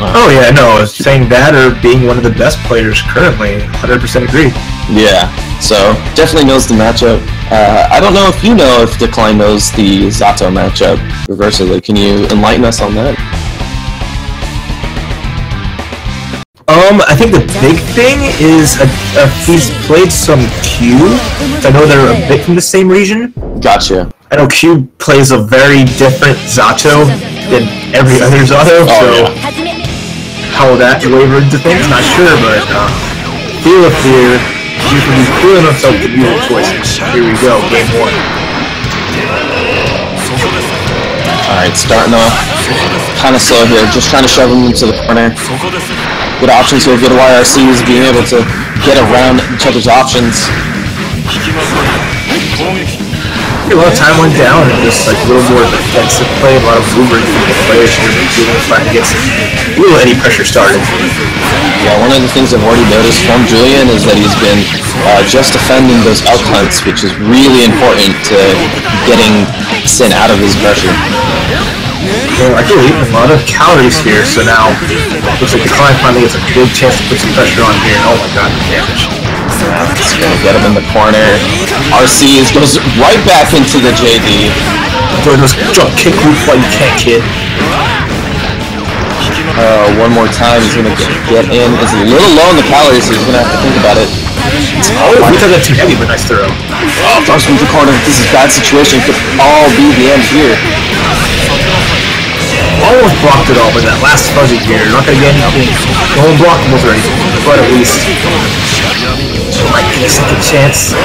Oh yeah, no, saying that or being one of the best players currently, 100% agree. Yeah, so definitely knows the matchup. I don't know if you know if Dekline knows the Zato matchup reversely. Can you enlighten us on that? I think the big thing is he's played some Q. I know they're a bit from the same region. Gotcha. I know Q plays a very different Zato than every other Zato, so how that wavered into things, not sure, but feel if you can be cool enough to give you the choices. Here we go, game 1. Alright, starting off kind of slow here, just trying to shove him into the corner. Good options here, good YRCs, being able to get around each other's options. A lot of time went down and just a little more defensive play, a lot of movement from the players here, trying to get some little any pressure started. Yeah, one of the things I've already noticed from Julian is that he's been just defending those out hunts, which is really important to getting Sin out of his pressure. Well, I believe a lot of calories here, so now looks like Dekline finally gets a good chance to put some pressure on here. Oh my god, the damage. It's gonna get him in the corner. RC goes right back into the JD. Enjoy those jump kick loop while you can't, kid. One more time, he's gonna get in. It's a little low on the calories, so he's gonna have to think about it. Oh, we thought that too heavy, but nice throw. Oh, throws from the corner. This is a bad situation. Could all be the end here. Almost blocked it all, but that last fuzzy here, not gonna get anything. No unblockables or anything, but at least might get a second chance.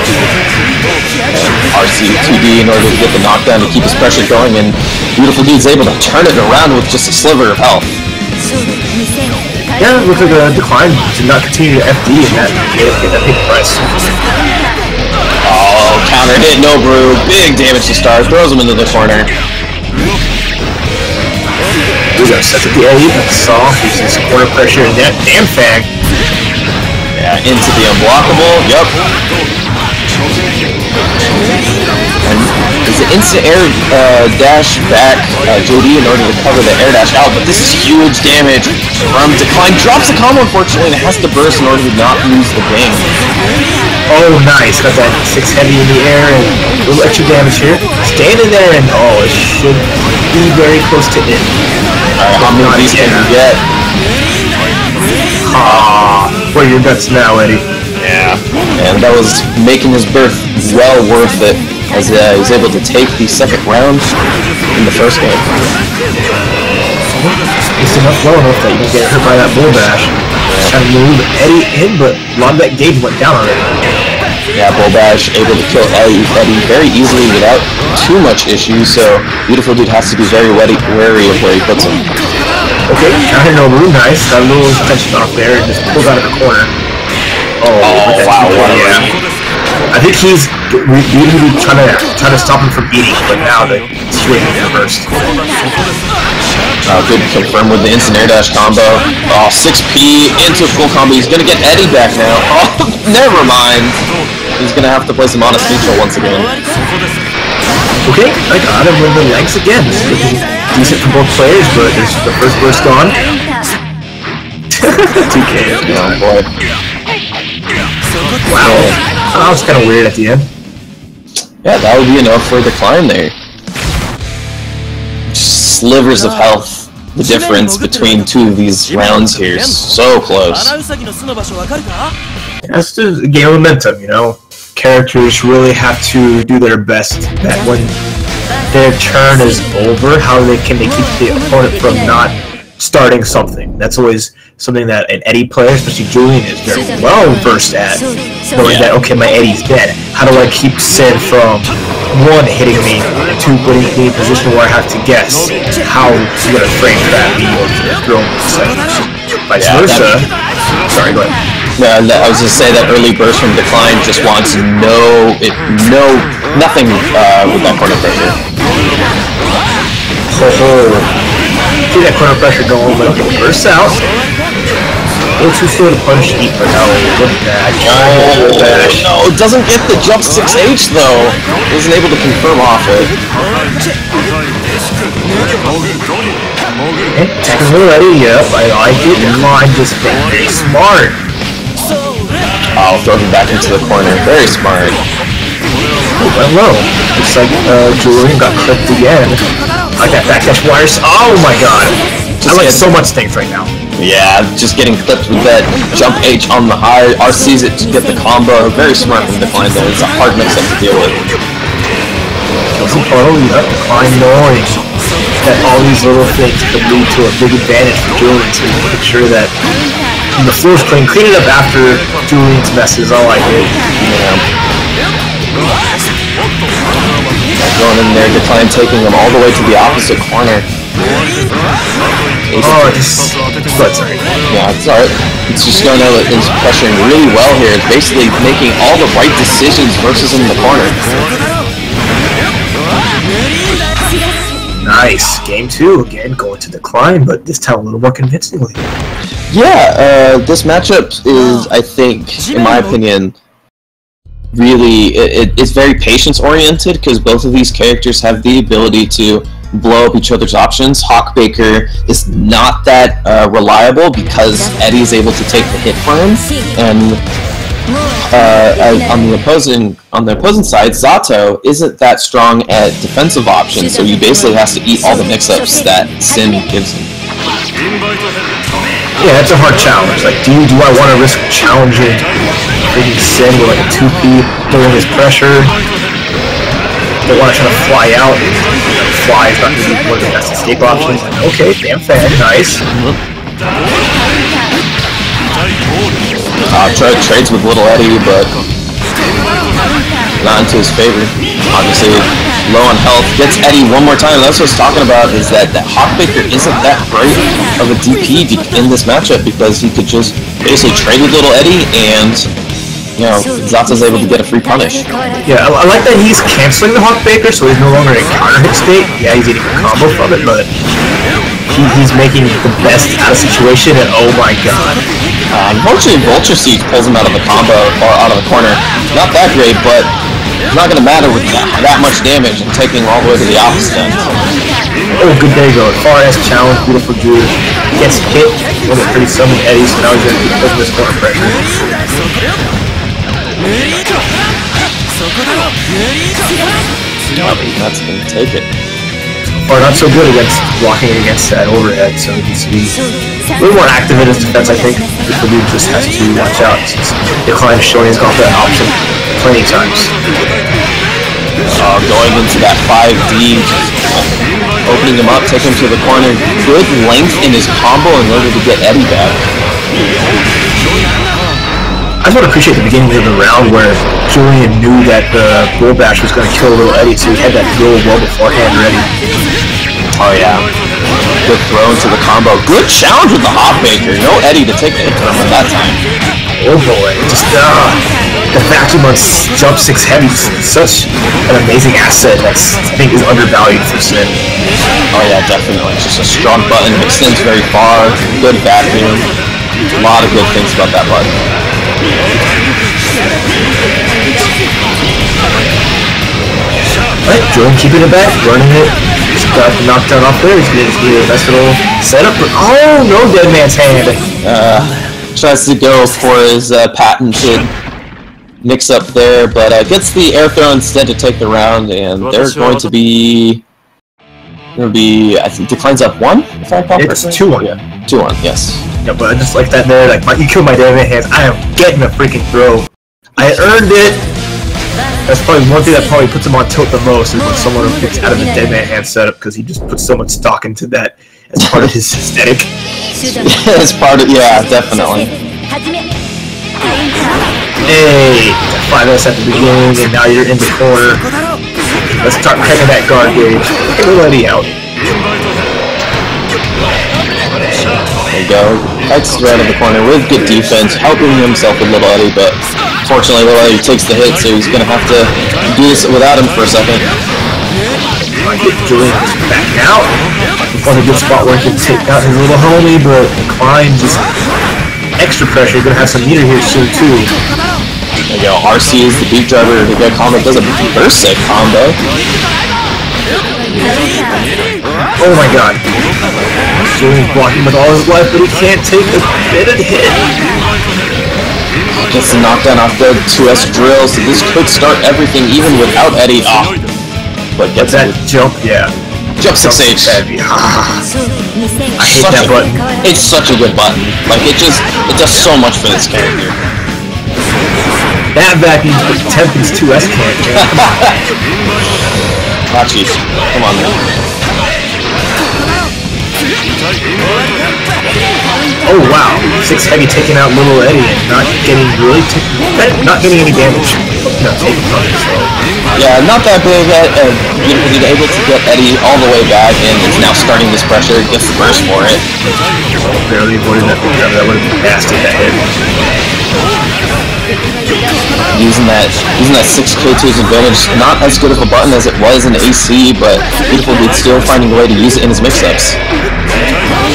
RC 2D in order to get the knockdown to keep his pressure going, and Beautifuldude's able to turn it around with just a sliver of health. Yeah, it looks like a Dekline to not continue to FD and that get that big price. Oh, counter hit, no brew, big damage to start, throws him into the corner. He's gonna set up the A, soft, using some corner pressure, and that damn fag. Yeah, into the unblockable, yup. And it's an instant air dash back JD in order to cover the air dash out, but this is huge damage from Dekline. Drops the combo, unfortunately, and has to burst in order to not lose the game. Oh, nice. Got that 6 heavy in the air and a little extra damage here. Standing there, and oh, it should be very close to it. Alright, how many of these can you get? Where are your guts now, Eddie? Yeah, and that was making his berth well worth it. as he was able to take the second round in the first game. Spacing up low enough that you can get hurt by that bull bash. Trying to move Eddie in, but a lot of that gauge went down already. Yeah, bull bash able to kill Eddie very easily without too much issue, so Beautifuldude has to be very wary of where he puts him. Okay, counter no move, nice. Got a little tension off there and just pulls out of the corner. Oh wow, yeah. I think he's really trying to stop him from beating, but now the situation is reversed. Good confirm with the instant air dash combo. Oh, 6P into full combo. He's gonna get Eddie back now. Oh, never mind. He's gonna have to place him on a neutral once again. Okay, I got him with the legs again. This is looking decent for both players, but there's the first burst gone. 2K. Oh boy. Wow. That was kind of weird at the end. Yeah, that would be enough for a decline there. Just slivers of health. The difference between two of these rounds here is so close. That's the game of momentum, you know. Characters really have to do their best that when their turn is over, how can they keep the opponent from not starting something. That's always something that an Eddie player, especially Julian, is very well versed at. Knowing that, okay, my Eddie's dead. How do I keep Sid from, one, hitting me, and two, putting me in a position where I have to guess how he's going to frame trap me or throw me, vice versa. Sorry, go ahead. Yeah, I was just say that early burst from Dekline just wants nothing with that corner pressure. See that corner pressure going, but okay, burst out. A little too slow to punish Heat, but now look at that. Oh, no, it doesn't get the jump 6H though. Isn't able to confirm off it. Okay, attacking already, yep, I like it. Dekline just being very smart. Oh, throw him back into the corner. Very smart. Oh, went low. Looks like Julian got clipped again. I got backdash wires. Oh my god. I like so much things right now. Yeah, just getting clipped with that jump H on the high. RC's it to get the combo. Very smart from Dekline there. It's a hard mix-up to deal with. Oh, yeah, Dekline knowing that all these little things could lead to a big advantage for Julian, so you make sure that the floor's clean. Clean it up after Julian's messes. I like it. Yeah. Going in there, Dekline taking him all the way to the opposite corner. Oh, just... But sorry. Yeah, it's alright. It's just going out and pressuring really well here. It's basically making all the right decisions versus in the corner. Nice. Game 2, again, going to Dekline, but this time a little more convincingly. Yeah, this matchup is, I think, in my opinion, really, it's very patience-oriented, because both of these characters have the ability to blow up each other's options. Hawkbaker is not that reliable, because Eddie's able to take the hit for him, and on the opposing side, Zato isn't that strong at defensive options, so he basically has to eat all the mix-ups that Sin gives him. Yeah, that's a hard challenge. Like, do I want to risk challenging freaking Sin with like a 2P during his pressure? Don't want to try to fly out. Fly is not going to be one of the best escape options. Okay, damn fan, nice. Trades with Little Eddie, but not into his favor. Obviously, low on health. Gets Eddie one more time. That's what I was talking about, is that Hawkbaker isn't that great of a DP in this matchup, because he could just basically trade with Little Eddie and, you know, Zato's able to get a free punish. Yeah, I like that he's canceling the Hawkbaker, so he's no longer in counter hit state. Yeah, he's eating a combo from it, but he's making the best out of the situation, and oh my god. Unfortunately, Vulture Siege pulls him out of the combo, or out of the corner. Not that great, but it's not going to matter with that much damage and taking all the way to the opposite end. Oh, good day go. Far as challenge, Beautifuldude gets hit. Well, they're pretty summoned Eddie, so now he's going to keep putting this corner pressure. That's going to take it. Or not so good against blocking against that overhead, so he needs to be a little more active in his defense, I think. Beautifuldude just has to watch out, since Dekline is showing he's gone for that option plenty of times. Going into that 5D, opening him up, taking him to the corner. Good length in his combo in order to get Eddie back. I just want to appreciate the beginning of the round where Julian knew that the bull bash was going to kill little Eddie, so he had that throw well beforehand ready. Oh yeah. Good throw into the combo. Good challenge with the hop baker. No Eddie to take the hit from him at that time. Oh boy, just the vacuum on jump 6 heavy is such an amazing asset that I think is undervalued for Sin. Oh yeah, definitely. It's just a strong button, extends very far, good vacuum. A lot of good things about that button. Alright, Jordan keeping it back, running it. Just got the knockdown off there. He's getting a nice little setup. Oh, no dead man's hand. Tries to go for his patented mix-up there, but gets the air throw instead to take the round, and they're going to be... I think, Dekline's up 1, if I recall correctly? It's 2-1. Yeah, 2-1, yes. Yeah, but just like that there, like, you killed my dead man hands, I am getting a freaking throw. I earned it! That's probably one thing that probably puts him on tilt the most, is when someone gets out of a dead man hand setup, because he just puts so much stock into that as part of his aesthetic. As part of, yeah, definitely. Hey, 5S at the beginning, and now you're in the corner. Let's start cracking that guard gauge. Get little Eddie out. There you go. Kites right in the corner with good defense, helping himself with little Eddie, but fortunately little Eddie takes the hit, so he's going to have to do this without him for a second. Julian is back out. On a good spot where he can take out his little homie, but Dekline just extra pressure. You're going to have some meter here soon, too. There you go. RC is the beat driver. The good combo does a burst set combo. Oh my god. Julian's blocking with all his life, but he can't take a bit of hit. Gets the knockdown off the 2SSXrdEL, so this could start everything even without Eddie. Oh. But gets that jump, yeah. Jump 6H. I hate that button. It's such a good button. Like, it does so much for this character. That vacuum for Tempest 2S can't do. Ah, jeez. Come on, man. Oh wow, 6 heavy taking out little Eddie and not getting any damage. No, taking from it, so. Yeah, not that big. Beautifuldude able to get Eddie all the way back, and it's now starting this pressure. Gets the burst for it. Barely avoided that big jump. That would have been nasty, that hit. Using that 6K to his advantage. Not as good of a button as it was in AC, but Beautifuldude still finding a way to use it in his mix-ups.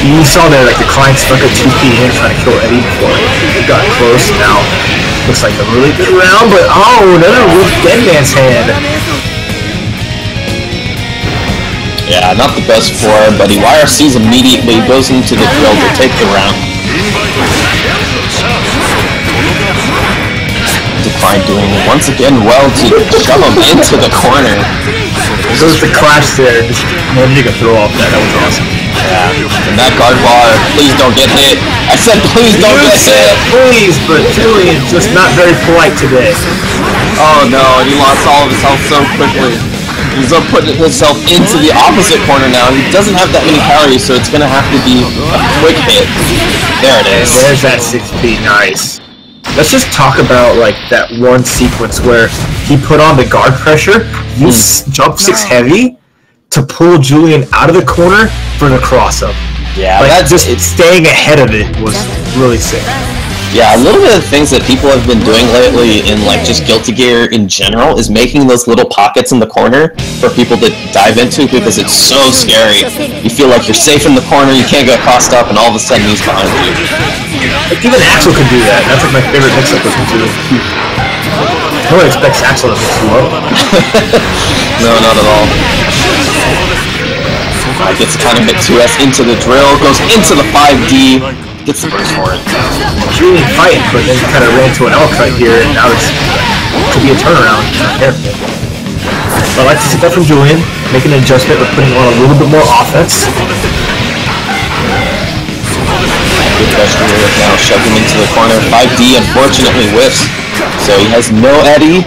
You saw there, like, the client stuck a 2P in trying to kill Eddie before he got close. Now, looks like a really good round, but oh, another weak dead man's hand. Yeah, not the best for him, but he YRCs immediately, goes into the drill to take the round. Dekline doing once again well to shove him into the corner. There goes the clash there. Just managing to throw off that. That was awesome. Yeah, and that guard bar, please don't get hit. I said please don't get hit. Please, but Julian's just not very polite today. Oh no, and he lost all of his health so quickly. He's up putting himself into the opposite corner now. He doesn't have that many calories, so it's gonna have to be a quick hit. There it is. There's that 6P, nice. Let's just talk about like that one sequence where he put on the guard pressure, used jump 6 heavy to pull Julian out of the corner for the cross-up. Yeah, like, just staying ahead of it was really sick. Yeah, a little bit of things that people have been doing lately in like just Guilty Gear in general is making those little pockets in the corner for people to dive into because it's so scary. You feel like you're safe in the corner, you can't get crossed up, and all of a sudden he's behind you. Like, even Axel can do that. That's like my favorite mix-up with him too. No one expects Axel to mix low. No, not at all. Gets kind of hit 2S into the drill, goes into the 5D, gets the burst for it. Julian fighting, but then kind of ran to an L cut here, and now it's could be a turnaround. But I like to see that from Julian, making an adjustment, but putting on a little bit more offense. Good pressure here now, shoving into the corner. 5D unfortunately whiffs, so he has no Eddie.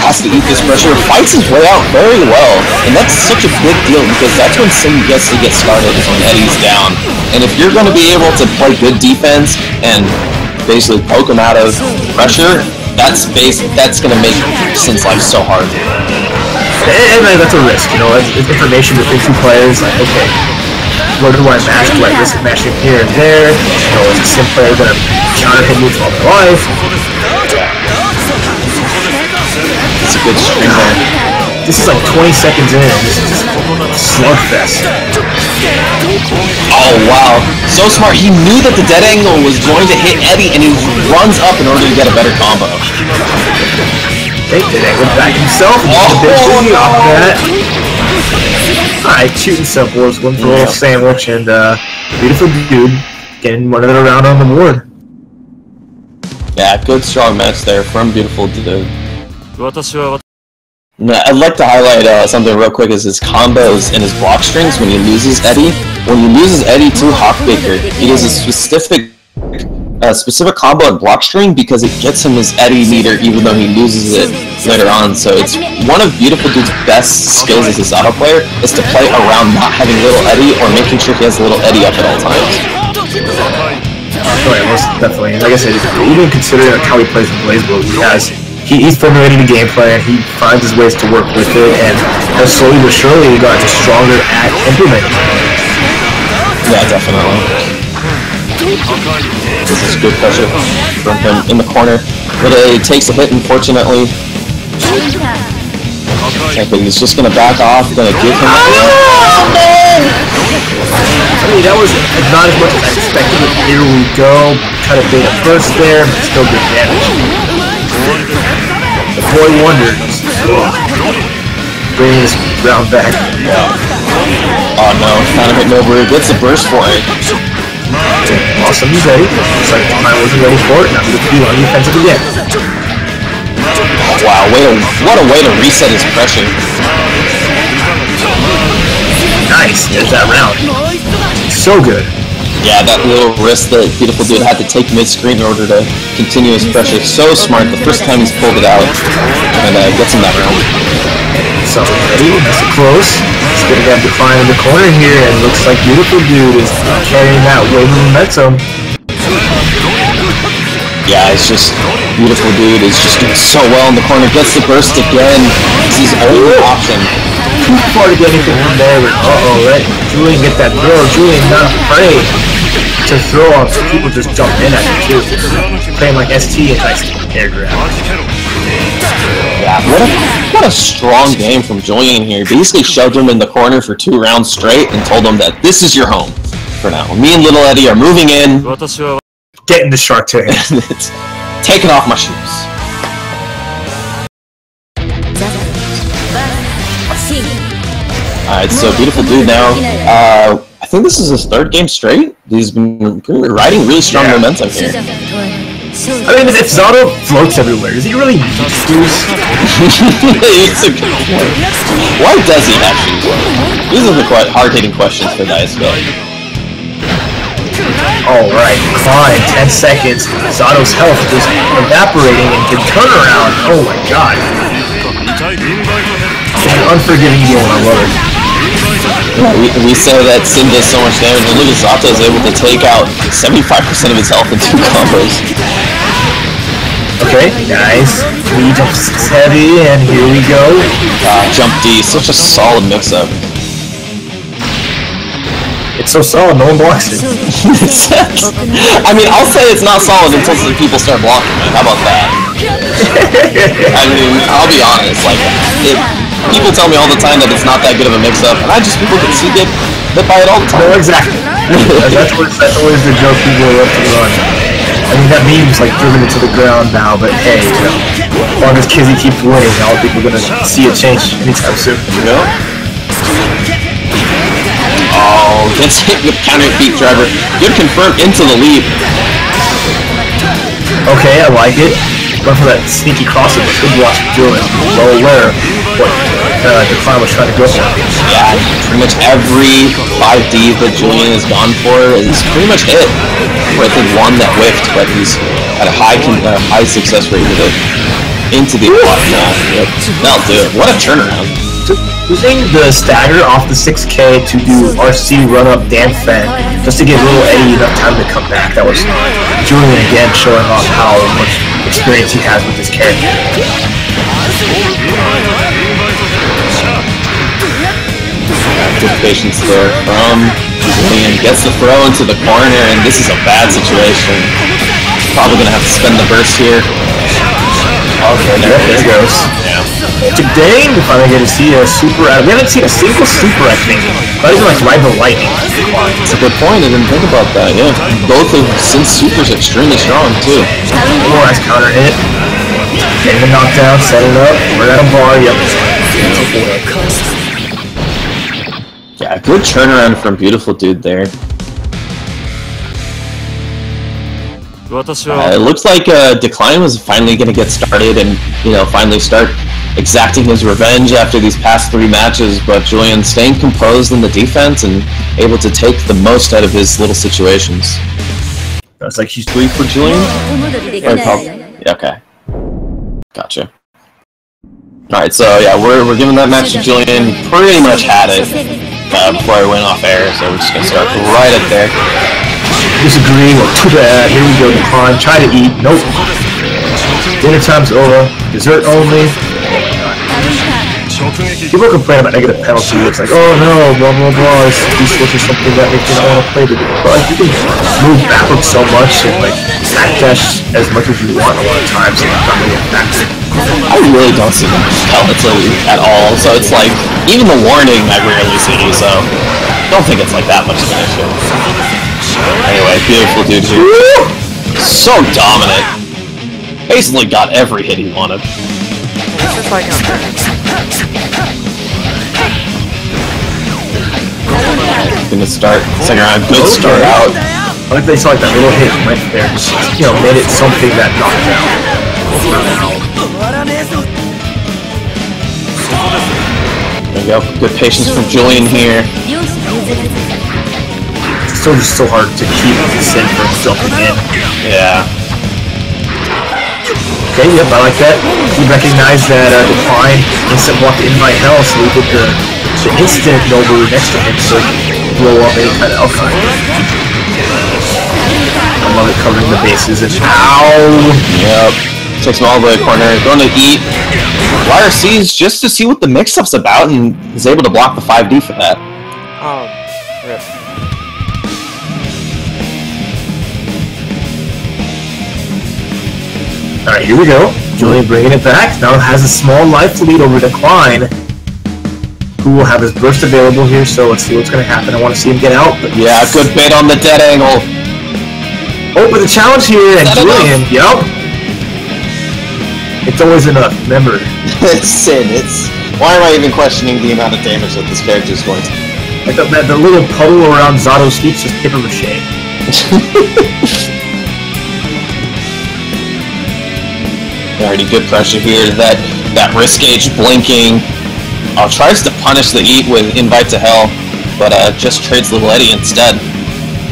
has to eat this pressure, fights his way out very well, and that's such a big deal because that's when Sin gets to get started, is when Eddie's down. And if you're going to be able to play good defense and basically poke him out of pressure, that's going to make Sin's life so hard. And that's a risk, you know, it's information between two players, like, okay, where do I match? Do I risk matching here and there? You know, is a Sin player going to counter hit me for all my life? It's a good string there. This is like 20 seconds in, this is just slugfest. Oh wow, so smart. He knew that the dead angle was going to hit Eddie and he runs up in order to get a better combo. Okay, dead angle back himself, off that. Alright, shooting simple, one for a little sandwich, and Beautifuldude getting one other round on the board. Yeah, good strong match there from Beautifuldude. I'd like to highlight something real quick, is his combos and his block strings when he loses Eddie. When he loses Eddie to Hawkbaker, he does a specific combo and block string because it gets him his Eddie meter even though he loses it later on. So it's one of Beautifuldude's best skills as a Zato player is to play around not having little Eddie or making sure he has little Eddie up at all times. Oh yeah, most definitely. Like I said, even considering how he plays in BlazBlue, he's formulating the gameplay and he finds his ways to work with it, and has slowly but surely gotten stronger at implementing it. Yeah, definitely. This is good pressure from him in the corner. But he takes a hit, unfortunately. Okay, he's just gonna back off, gonna give him I mean, that was not as much as I expected, but here we go. Kind of bait a burst there, but still good damage. The boy wonders. Bringing this round back. Oh no, kind of hitting over. Gets a burst for it. Awesome, he's ready. Looks like Dekline wasn't ready for it. Now Beautifuldude on the offensive again. Wow, what a way to reset his pressure. Nice, there's that round. So good. Yeah, that little risk that Beautifuldude had to take mid-screen in order to continue his pressure. So smart the first time he's pulled it out. And gets him that round. So ready, nice and close. He's gonna get Dekline in the corner here, and looks like Beautifuldude is carrying that wave of momentum. Yeah, it's just Beautifuldude is just doing so well in the corner. Gets the burst again. It's his only option. Too far to get anything from there, but right? Julian get that throw. Julian not afraid to throw off. People just jump in at him too. Playing like ST and nice air grab. Yeah, what a strong game from Julian here. Basically shoved him in the corner for 2 rounds straight and told him that this is your home for now. Me and Little Eddie are moving in. Getting the shark tank. Taking off my shoes. Alright, so Beautifuldude now. I think this is his 3rd game straight. He's been riding really strong momentum here. I mean, if Zato floats everywhere, does he really need shoes? It's a good point. Why does he have shoes? These are the hard-hitting questions for Diasco. Alright, Dekline, 10 seconds. Zato's health is evaporating and can turn around. Oh my god. It's an unforgiving game, I love it. We say that Sin does so much damage, and look at Zato is able to take out 75% of his health in 2 combos. Okay, nice. He jumps heavy, and here we go. Jump D, such a solid mix-up. It's so solid, no one blocks it. I mean, I'll say it's not solid until some people start blocking it. How about that? I mean, I'll be honest. Like, people tell me all the time that it's not that good of a mix-up, and people can see get hit by it all the time. No, exactly. that's always the joke people love to run. I mean, that meme's like driven into the ground now, but hey, you know, as long as Kizzy keeps winning, I don't think we're gonna see a change anytime soon. You know? Oh, gets hit with counter beat driver. Good confirm into the lead. Okay, I like it. Going for that sneaky crossover. Good watch from Julian. Well aware of what Dekline was trying to go for. Yeah, pretty much every 5D that Julian has gone for is pretty much hit. I think one that whiffed, but he's had a high success rate with it. into the block now. Yep. That'll do it. What a turnaround. Using the stagger off the 6K to do RC run up Dan Fenn just to give little Eddie enough time to come back. That was Julian again showing off how much experience he has with this character. Good patience there from Julian. Gets the throw into the corner, and this is a bad situation. Probably gonna have to spend the burst here. Okay, there it goes. Yeah. Today, we finally get to see a super. We haven't seen a single super, I think. Not even like ride the lightning. It's a good point. I didn't think about that. Yeah, both of Sin's supers extremely strong too. More nice counter hit. Getting the knockdown, set it up. We're at a bar. Yep. Yeah, good turnaround from Beautifuldude there. It looks like Dekline was finally going to get started and, finally start exacting his revenge after these past 3 matches, but Julian staying composed in the defense and able to take the most out of his little situations. That's like she's 3 for Julian? Okay. Gotcha. Alright, so yeah, we're giving that match to Julian. Pretty much had it before I went off air, so we're just going to start right up there. Disagree, well, too bad. Here we go, Dekline. Try to eat. Nope. Dinner time's over. Dessert only. People complain about negative penalty. It's like, oh no, blah blah blah. These switches something that makes you not want to play the game. But like, you can move backwards so much and like backdash as much as you want a lot of times and not really affect it. I really don't see the penalty at all. So it's like, even the warning I rarely see, so I don't think it's like that much of an issue. Anyway, Beautifuldude here. So dominant. Basically got every hit he wanted. It's just like Gonna start second round. Good start out. I like they saw like that little hit right there. Just, made it something that knocked down. There we go. Good patience from Julian here. It's still just so hard to keep Sin from jumping in. Yeah. Okay, yep, I like that. He recognized that Dekline instant blocked in by hell, so he did the instant over next to him so he can blow up any kind of outcome. I love it covering the bases and ow! Yep. Takes him all the way to the corner. Going to eat wire C's just to see what the mix-up's about, and is able to block the 5D for that. oh, rip. Alright, here we go. Julian bringing it back. Now has a small life lead over Dekline, who will have his burst available here, so let's see what's going to happen. I want to see him get out. But yeah, good bait on the dead angle. Oh, but the challenge here, and Julian, yep. It's always enough, remember. It's Sin. Why am I even questioning the amount of damage that this character is going to? Like the little puddle around Zato's feet is just paper mache. Already good pressure here. That wrist gauge blinking. Tries to punish the eat with Invite to Hell, but just trades Little Eddie instead.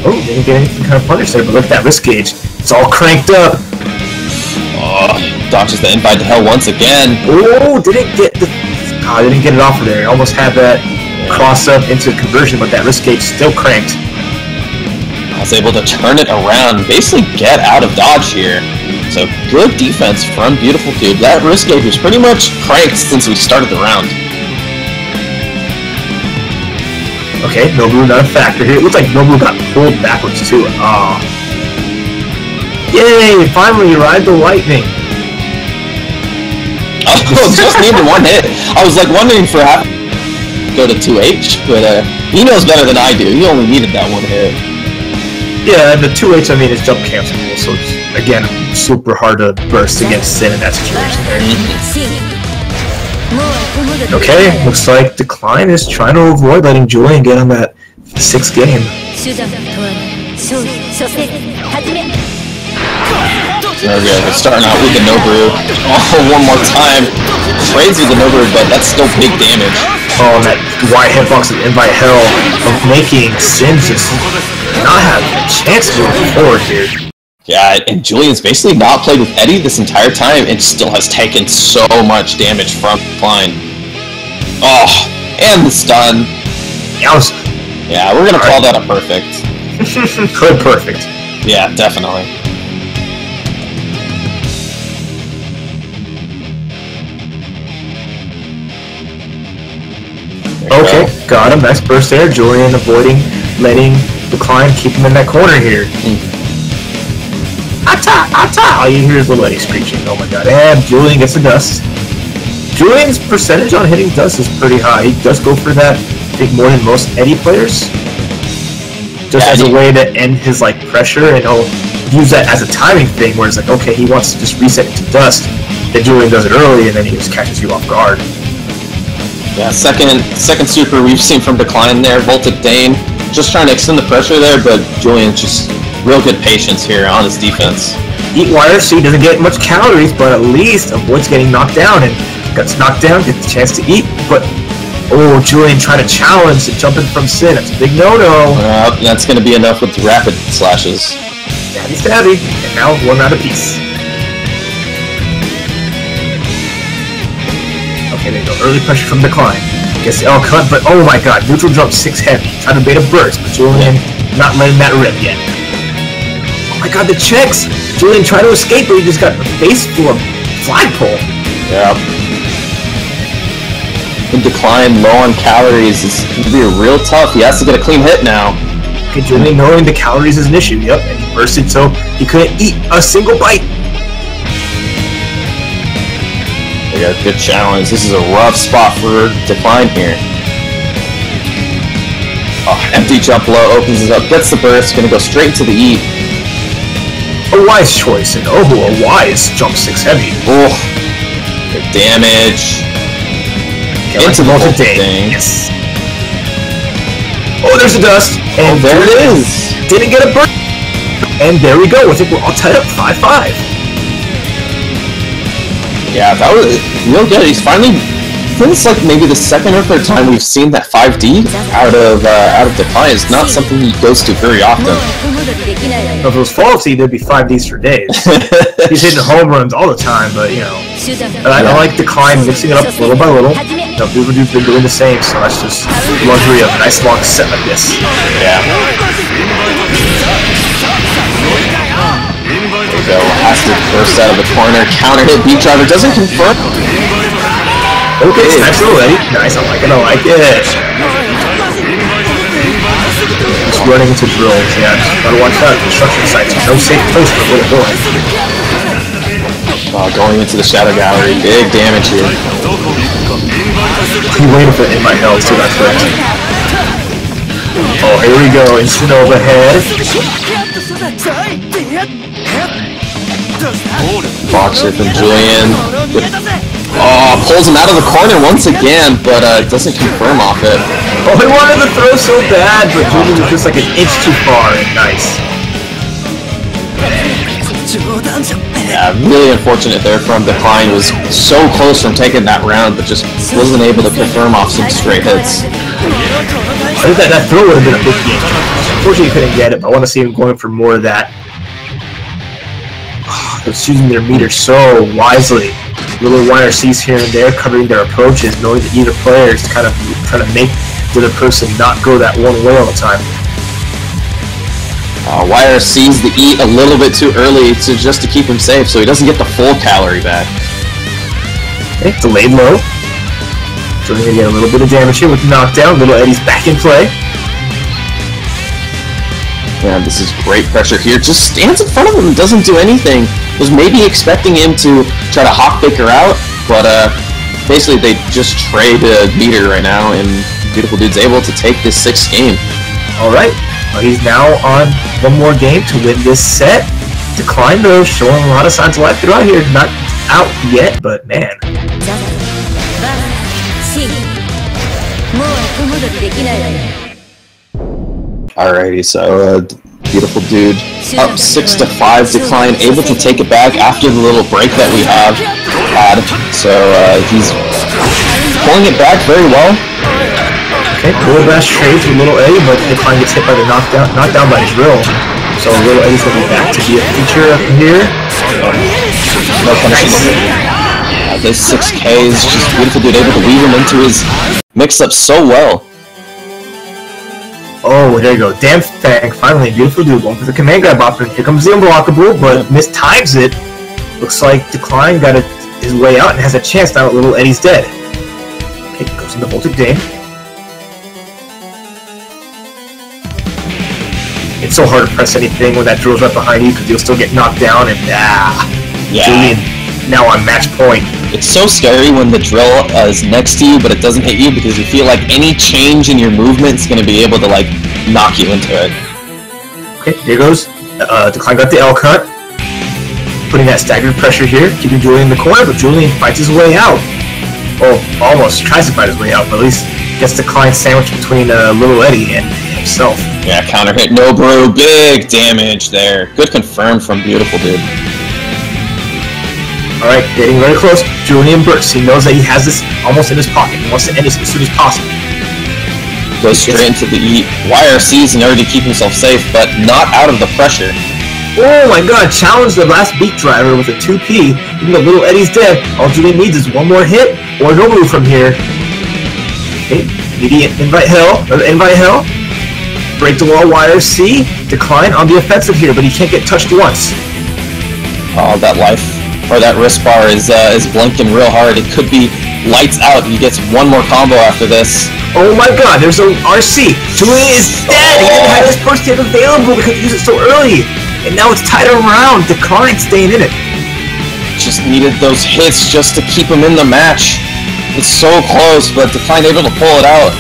Oh, didn't get anything kind of punished there, but look at that wrist gauge. It's all cranked up. Dodges the Invite to Hell once again. Oh, didn't get it off of there. Almost had that cross up into conversion, but that wrist gauge still cranked. I was able to turn it around, basically get out of dodge here. So good defense from Beautifuldude. That wrist gauge was pretty much cranked since we started the round. Okay, Nobu not a factor here. It looks like Nobu got pulled backwards too. Yay! Finally, ride the lightning. Oh, just needed one hit. I was like wondering for how to go to 2H, but he knows better than I do. He only needed that one hit. Yeah, and the 2H, I mean, is jump cancelable, so it's, again, super hard to burst against Sin in that situation there. Okay, looks like Dekline is trying to avoid letting Julian get on that 6th game. There we go, we're starting out with the Nobu. Oh, one more time. Trades with the Nobu, but that's still big damage. Oh, and that wide hitbox of Invite Hell of making Sin just not have a chance moving forward here. Yeah, and Julian's basically not played with Eddie this entire time and still has taken so much damage from Dekline. Oh, and the stun. Yeah, we're gonna call that a perfect. Good perfect. Yeah, definitely. Okay, got him. Nice burst there. Julian avoiding, letting Dekline keep him in that corner here. Ata! All you hear is little Eddie screeching. Oh my god. And Julian gets the dust. Julian's percentage on hitting dust is pretty high. He does go for that, I think, more than most Eddie players. Just as a way to end his like pressure, and he'll use that as a timing thing where it's like, okay, he wants to just reset it to dust. Then Julian does it early, and then he just catches you off guard. Yeah, second super we've seen from Dekline there. Voltic Dane just trying to extend the pressure there, but Julian just real good patience here on his defense. Eat wire so he doesn't get much calories, but at least avoids getting knocked down, and gets knocked down, gets the chance to eat. But oh, Julian trying to challenge the jumping from Sin. That's a big no-no. That's going to be enough with the rapid slashes. Stabby, and now one round apiece. Okay, there you go. Early pressure from Dekline. Gets the L cut, but oh my god, neutral jump 6 heavy. Trying to bait a burst, but Julian not letting that rip yet. Oh my god, the checks! Julian tried to escape, but he just got the face full of flagpole. Yeah. And Dekline low on calories is going to be real tough. He has to get a clean hit now. Okay, Julian knowing the calories is an issue. Yep, and he bursted so he couldn't eat a single bite. We got a good challenge. This is a rough spot for Dekline here. Oh, empty jump low, opens it up, gets the burst, gonna go straight to the E. A wise choice, and oh, a wise jump 6 heavy. Oh, good damage. Okay, into the thing. Yes. Oh, there's the dust. And there it is. Didn't get a burst. And there we go. I think we're all tied up 5-5. Yeah, that was real good. He's finally. I think it's like maybe the second or third time we've seen that 5D out of Dekline. It's not something he goes to very often. If it was faulty, there'd be 5Ds for days. He's hitting home runs all the time, but you know, I like Dekline mixing it up little by little. Beautifuldude's been doing the same, so that's just the luxury of a nice long set like this. Yeah. There we go. Has to burst out of the corner. Counter hit. Beat driver doesn't confirm. Okay, nice little Eddie. Nice, I like it, I like it. Just running into drills, yeah. Just gotta watch out. Construction sites, no safe place for a little boy. Going into the shadow gallery. Big damage here. He waited for it in my health, so that's right. Oh, here we go. Instant overhead. Boxer from Julian. Oh, pulls him out of the corner once again, but doesn't confirm off it. Oh, he wanted to throw so bad, but Julian was just like an inch too far, and nice. Yeah, really unfortunate there from Dekline. Was so close from taking that round, but just wasn't able to confirm off some straight hits. I think that throw would have been a big game. Unfortunately, he couldn't get it, but I want to see him going for more of that. They're choosing their meter so wisely. Little YRCs here and there, covering their approaches, knowing that either player is kind of trying to make the other person not go that one way all the time. YRC's to eat a little bit too early just to keep him safe, so he doesn't get the full calorie back. Okay, delayed low. So we're going to get a little bit of damage here with the knockdown. Little Eddie's back in play. Yeah, this is great pressure here. Just stands in front of him and doesn't do anything. Was maybe expecting him to try to hawk Baker out, but basically they just trade meter right now, and Beautifuldude's able to take this 6th game. Alright, well, he's now on one more game to win this set. Dekline though, showing a lot of signs of life throughout here. Not out yet, but man. Alrighty, so Beautifuldude up 6-5. Dekline able to take it back after the little break that we have had. So he's pulling it back very well. Okay, little bash trades with little A, but Dekline gets hit by the knockdown by drill. So Little Eddie's going to be back to be a feature up here. No punishment. Those 6Ks, just Beautifuldude able to weave him into his mix-up so well. Oh, there you go. Damn Fang, finally, Beautifuldude going for the command grab option. Here comes the unblockable, but mistimes it. Looks like Dekline got his way out and has a chance now that Little Eddie's dead. Okay, goes into Voltic Dane. It's so hard to press anything when that drill's right behind you because you'll still get knocked down and Julian now on match point. It's so scary when the drill is next to you but it doesn't hit you because you feel like any change in your movement is going to be able to like knock you into it. Okay, here goes. Dekline got the L cut. Putting that staggered pressure here, keeping Julian in the corner, but Julian fights his way out. Oh, almost tries to fight his way out, but at least gets Dekline sandwiched between Little Eddie and himself. Yeah, counter hit, no brew, big damage there. Good confirmed from Beautifuldude. Alright, getting very close. Julian bursts. He knows that he has this almost in his pocket. He wants to end this as soon as possible. Goes straight into the YRCs in order to keep himself safe, but not out of the pressure. Oh my god, challenge the last beat driver with a 2P. Even though Little Eddie's dead, all Julian needs is one more hit or no move from here. Okay, immediate invite hell. Break the wall YRC. Dekline on the offensive here, but he can't get touched once. Oh, that life, or that wrist bar is blinking real hard. It could be lights out. He gets one more combo after this. Oh my god, there's a RC. Julian is dead. He didn't have his first hit available because he used it so early. And now it's tied around. Dekline staying in it. Just needed those hits just to keep him in the match. It's so close, but Dekline able to pull it out.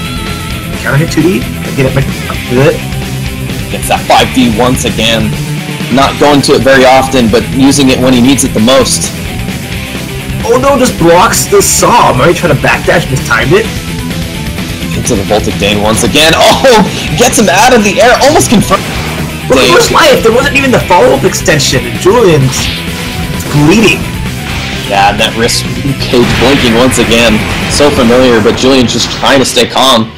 Counter hit 2D. Get it back to it. Gets that 5D once again. Not going to it very often, but using it when he needs it the most. Oh no, just blocks the saw. Murray tried to backdash, mistimed it. Into the Voltic Dane once again. Oh, gets him out of the air. Almost confirmed. Look at his life. There wasn't even the follow-up extension. And Julian's bleeding. Yeah, and that wrist cage blinking once again. So familiar, but Julian's just trying to stay calm.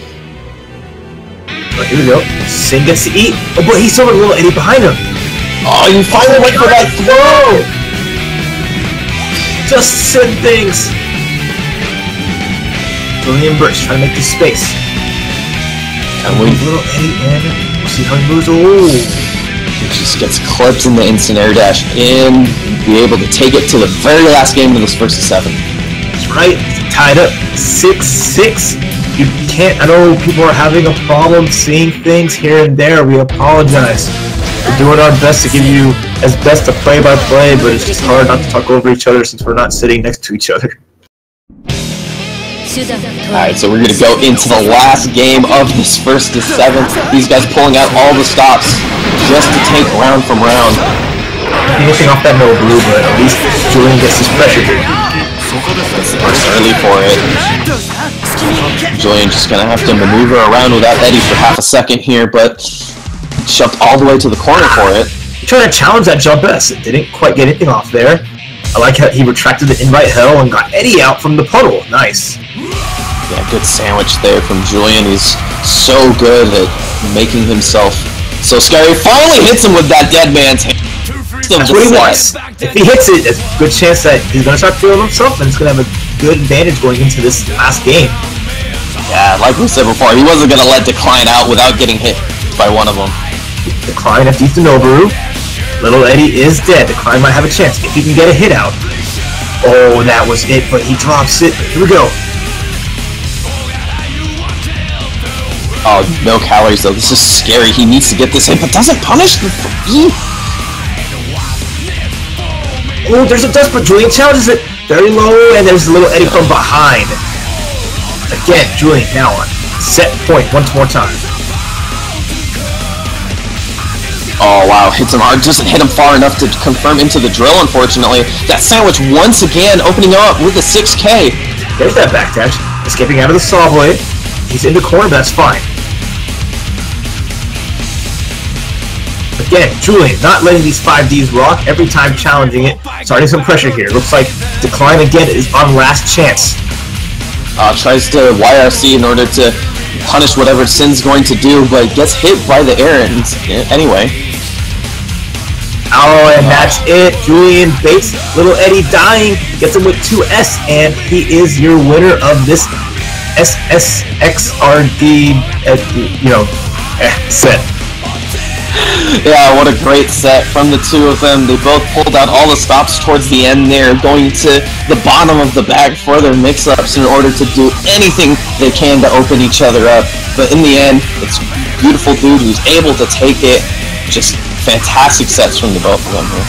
Oh, here we go. Singh gets to eat. Oh, but he's still a Little Eddie behind him. Oh, you finally went for that throw! Just send things. Julian burst trying to make this space. And we Little Eddie and we'll see how he moves. Oh, he just gets clipped in the instant air dash and be able to take it to the very last game of this first of 7. that's right. It's tied up 6-6. You can't. I know people are having a problem seeing things here and there. We apologize. We're doing our best to give you as best a play-by-play, but it's just hard not to talk over each other since we're not sitting next to each other. Alright, so we're going to go into the last game of this first of 7. These guys pulling out all the stops just to take round from round. Finishing off that no blue, but at least Julian gets his pressure here. It's early for it. Julian just going to have to maneuver around without Eddie for half a second here, but shoved all the way to the corner for it. He tried to challenge that jump S. It didn't quite get anything off there. I like how he retracted the invite hell and got Eddie out from the puddle. Nice. Yeah, good sandwich there from Julian. He's so good at making himself so scary. Finally hits him with that dead man's hand. That's what he wants. If he hits it, there's a good chance that he's going to start feeling himself and it's going to have a good advantage going into this last game. Yeah, like we said before, he wasn't going to let Dekline out without getting hit by one of them. Dekline FT's the Noboru. Little Eddie is dead. Dekline might have a chance if he can get a hit out. Oh, that was it, but he drops it. Here we go. Oh, no calories though. This is scary. He needs to get this hit, but doesn't punish the... Oh, there's a dust, but Julian challenges it very low, and there's a Little Eddie from behind. Again, Julian now on set point once more time. Oh wow, hits him hard, doesn't hit him far enough to confirm into the drill, unfortunately. That sandwich once again opening up with a 6K. There's that backdash, escaping out of the saw blade. He's in the corner, but that's fine. Again, Julian not letting these 5Ds rock every time challenging it. Starting some pressure here. Looks like Dekline again is on last chance. Tries to YRC in order to punish whatever Sin's going to do, but gets hit by the air anyway. Oh, and that's it. Julian baits little Eddie dying, gets him with 2S, and he is your winner of this SSXRD, set. Yeah, what a great set from the two of them. They both pulled out all the stops towards the end there, going to the bottom of the bag for their mix-ups in order to do anything they can to open each other up. But in the end, it's Beautifuldude who's able to take it. Just fantastic sets from the both of them here.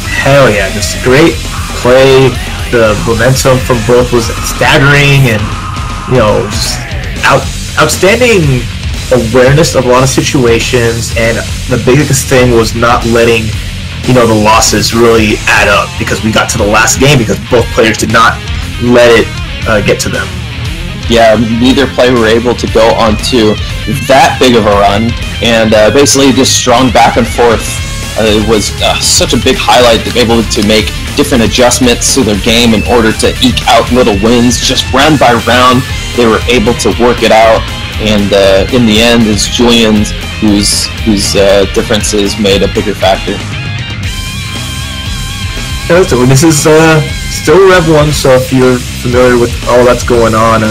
Hell yeah, just great play. The momentum from both was staggering, and just outstanding awareness of a lot of situations. And the biggest thing was not letting the losses really add up, because we got to the last game because both players did not let it get to them. Yeah, neither player were able to go onto that big of a run, and basically just strong back and forth. It was such a big highlight to be able to make different adjustments to their game in order to eke out little wins. Just round by round, they were able to work it out, and in the end, it's Julian's whose differences made a bigger factor. So this is still Rev 1, so if you're familiar with all that's going on,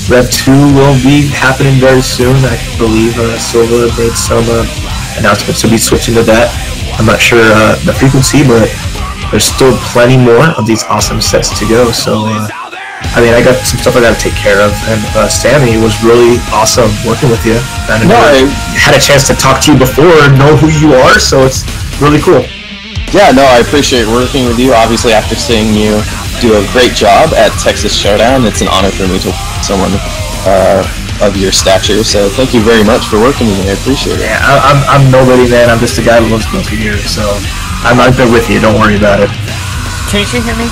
Rev 2 will be happening very soon. I believe Silva made some announcements to be switching to that. I'm not sure the frequency, but there's still plenty more of these awesome sets to go. So, I got some stuff I got to take care of, and Sammy, it was really awesome working with you. And I had a chance to talk to you before and know who you are, so it's really cool. Yeah, no, I appreciate working with you. Obviously, after seeing you do a great job at Texas Showdown, it's an honor for me to work with someone of your stature. So thank you very much for working with me. I appreciate it. Yeah, I'm nobody, man. I'm just a guy who loves both of you. So I'm right there with you. Don't worry about it. Can you hear me?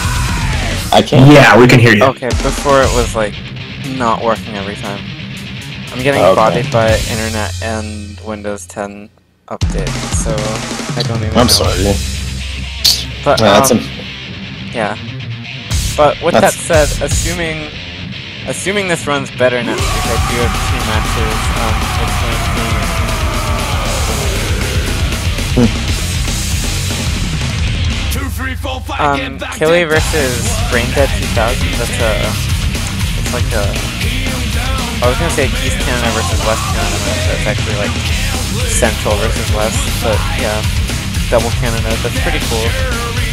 I can. Yeah, we can hear you. Okay, before it was like not working every time. I'm getting bodied by internet and Windows 10 update, so I don't even know. I'm sorry. But yeah. But with that said, assuming this runs better next week, I do have 2 matches. Killy versus Braindead 2000. It's like a. I was gonna say East Canada versus West Canada, but that's actually like Central versus West. But yeah, double Canada. That's pretty cool.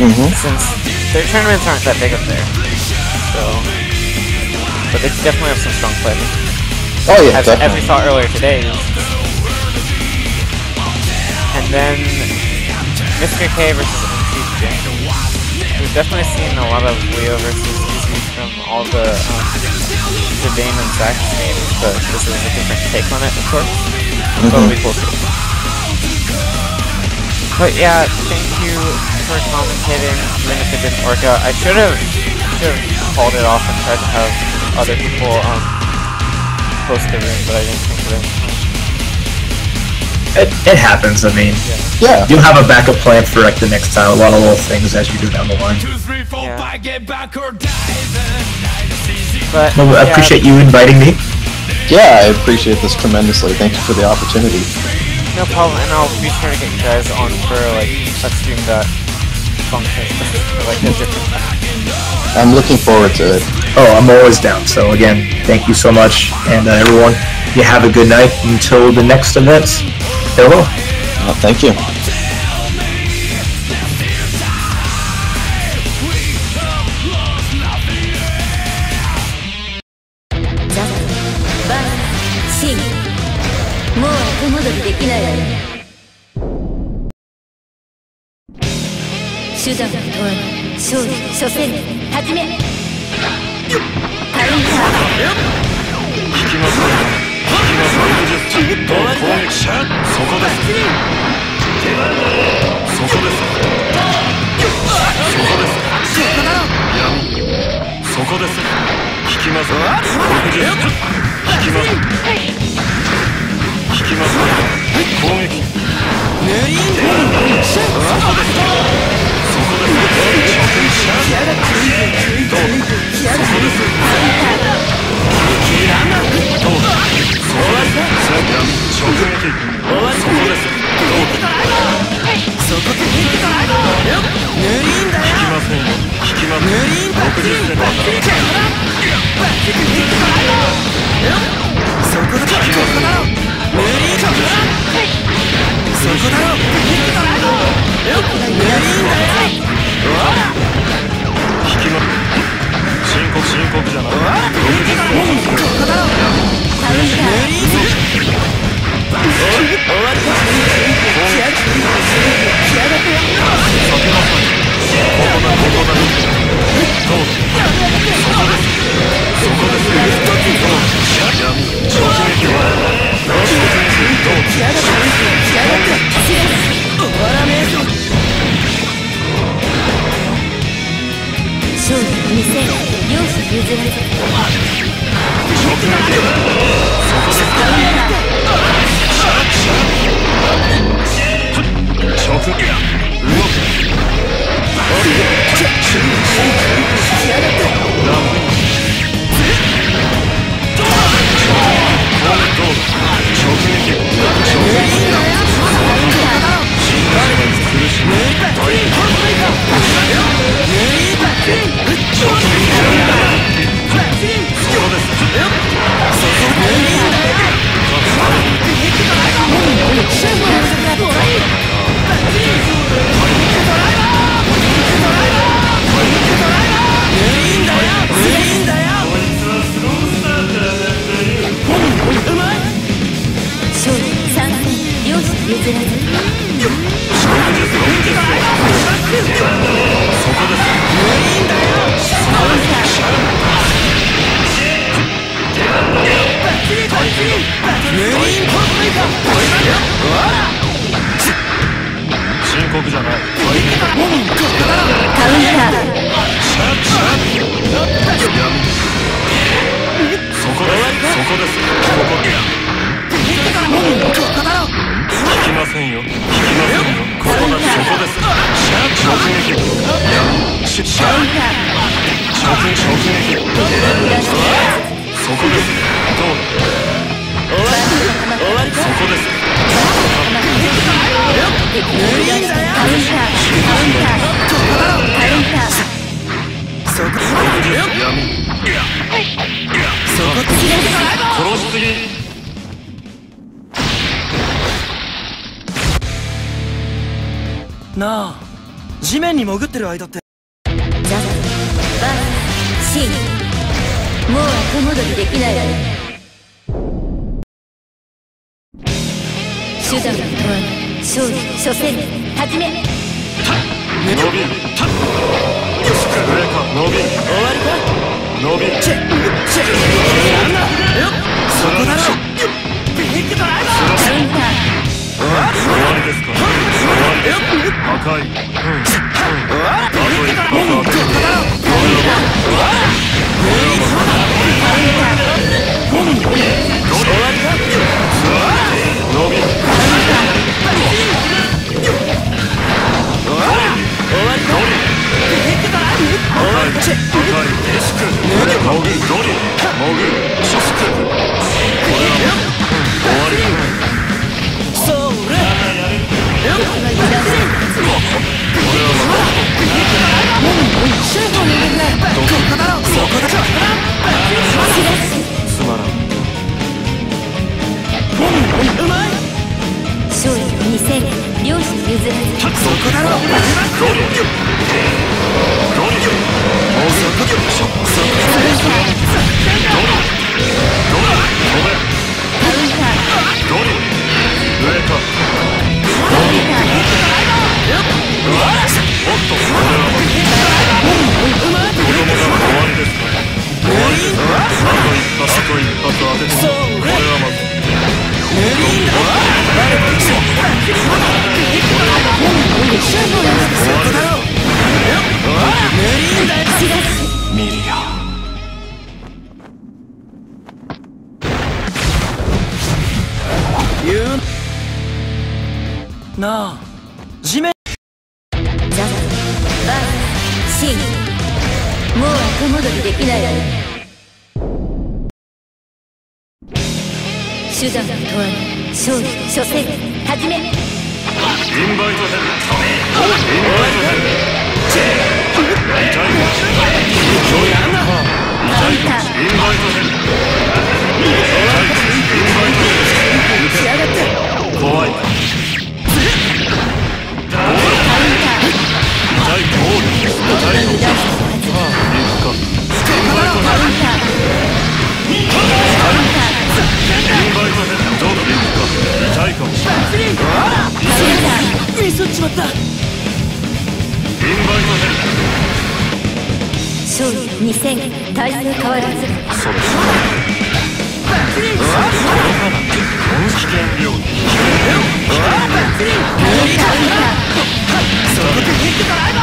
Since their tournaments aren't that big up there, so but they definitely have some strong play. Oh yeah, as we saw earlier today. And then Mr. K versus Untitled. We've definitely seen a lot of Leo versus Easy from all the Dame and Zach games, but this is a different take on it, of course. Totally cool. But yeah, thank you for commentating, even if it didn't work out. I should have called it off and tried to have other people post the room, but I didn't think of it. It happens. I mean, yeah. You'll have a backup plan for like the next time. A lot of little things as you go down the line. Yeah. But well, I appreciate you inviting me. Yeah, I appreciate this tremendously. Thank you for the opportunity. No problem, and I'll be sure to get you guys on for like a stream that functions for like a different time. I'm looking forward to it. Oh, I'm always down. So again, thank you so much, and everyone, you have a good night until the next events. Farewell. Thank you.そこなあ、地面に潜ってる間ってザ・バーシン、もう後戻りできないわね。手段は問わない。勝利、初戦、始め。伸び上か伸び終わりか伸びチェなんだそこだろビッグドライバーカウンター終わりですか破壊あと一発当てる伸び勝利2戦、両者譲らず。そこだろミリアなあ、地面ザ・バーシン、もう後戻りできないわね。手段は問わない。勝利、初戦、始め。インバイトヘルインバイトヘル痛いミスっちまった。勝利2戦、体勢変わらず。そうです危険領域。そこでヒットからい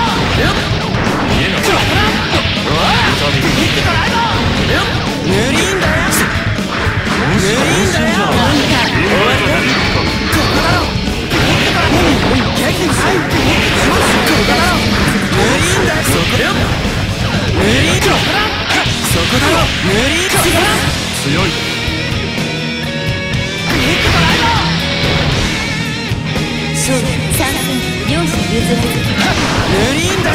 無理んだよ。無理んだよ。ここだろ。無理んだよ。そこだよ。無理だ。そこだろ。無理だ。強い。勝利3戦、両者譲らず。無理んだよ。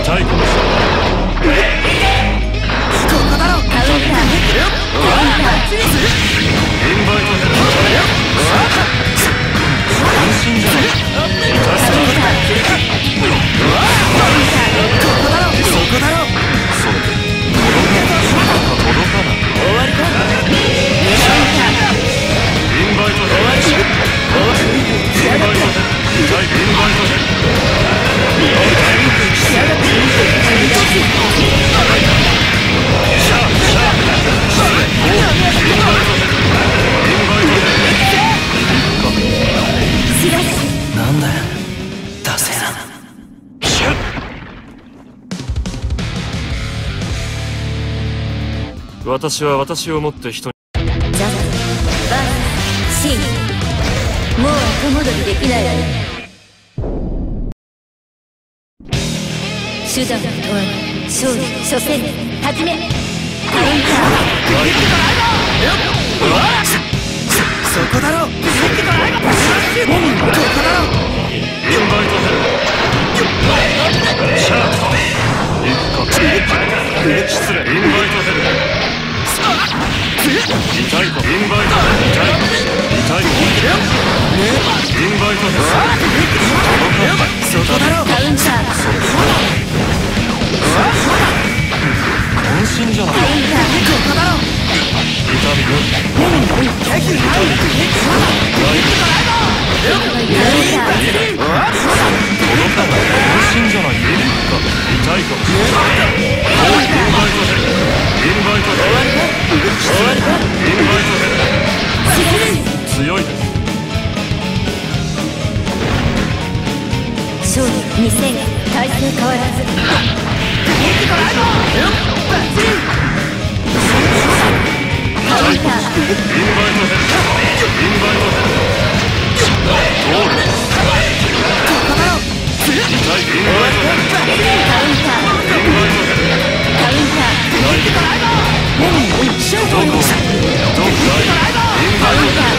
痛いかもしれない。ここだろ。カウンター。安心じゃない。ここだろ。そこだろ。そうだ。届かない。終わりか。インバイト終わり。インバイト痛い。インバイトなんだよ、ダセーな。私は私をもって人に。ザ・バーシン、もう後戻りできないわね。手段を問わぬ勝利、初戦始め。カウンター。そこだろ。ここだろ。インバイトヘル。シャープ。行くか。失礼。インバイトヘル。痛いか。インバイトヘル。痛いか。インバイトヘル。そこだろ。カウンター。安心じゃない。ここだろ。痛みよ。安心じゃない。痛いかもしれない。インバイトヘル。インバイトヘル。インバイトヘル。強いです。勝利2戦、体勢変わらず。カウンター。インバイトヘル。インバイトヘル。ゴール。痛い。インバイトヘル。カウンター。インバイトヘル。カウンター。どこ。インバイトヘル。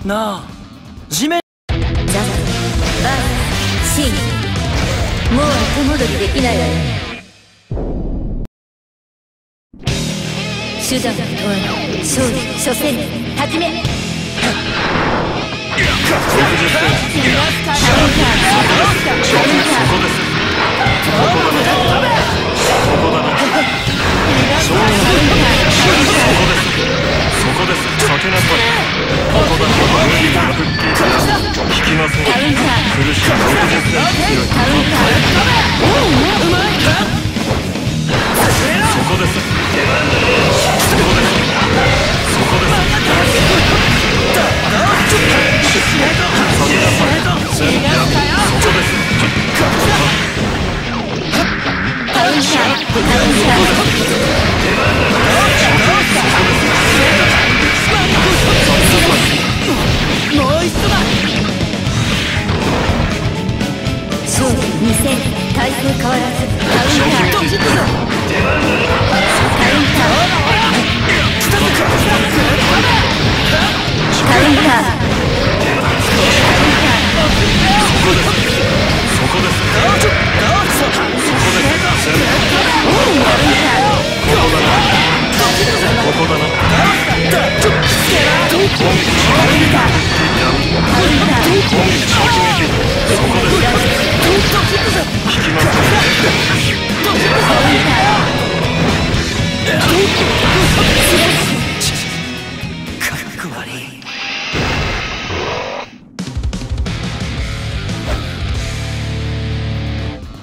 なあ地面ザバシンもう後戻りできないわよ。手段を問わない勝利初戦始め。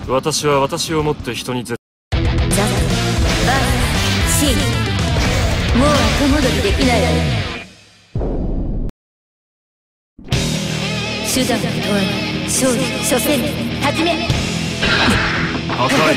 私は私をもって人に絶ザバシンもう後戻りできないわよ。手段を問わない勝利初戦始め。破壊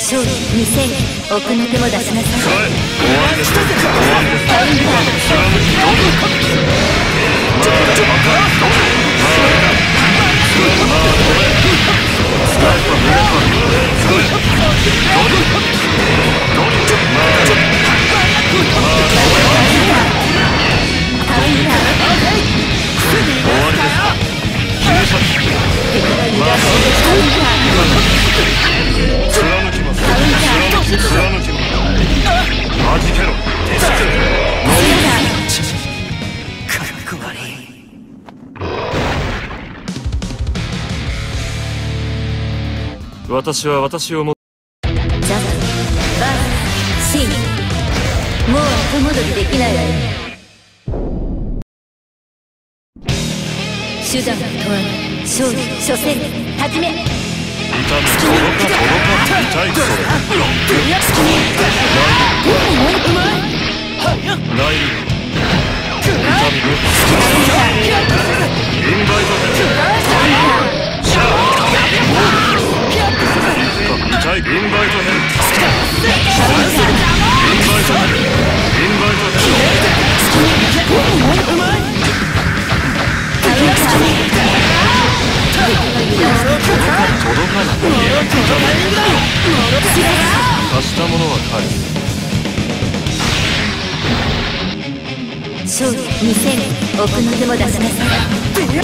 勝利2000奥の手も出しなさい。私は私をもザバシンもう後戻りできないわよ。手段を問わない勝利初戦始め。貸したものは返す。勝利2000奥の手も出しなさい。カウン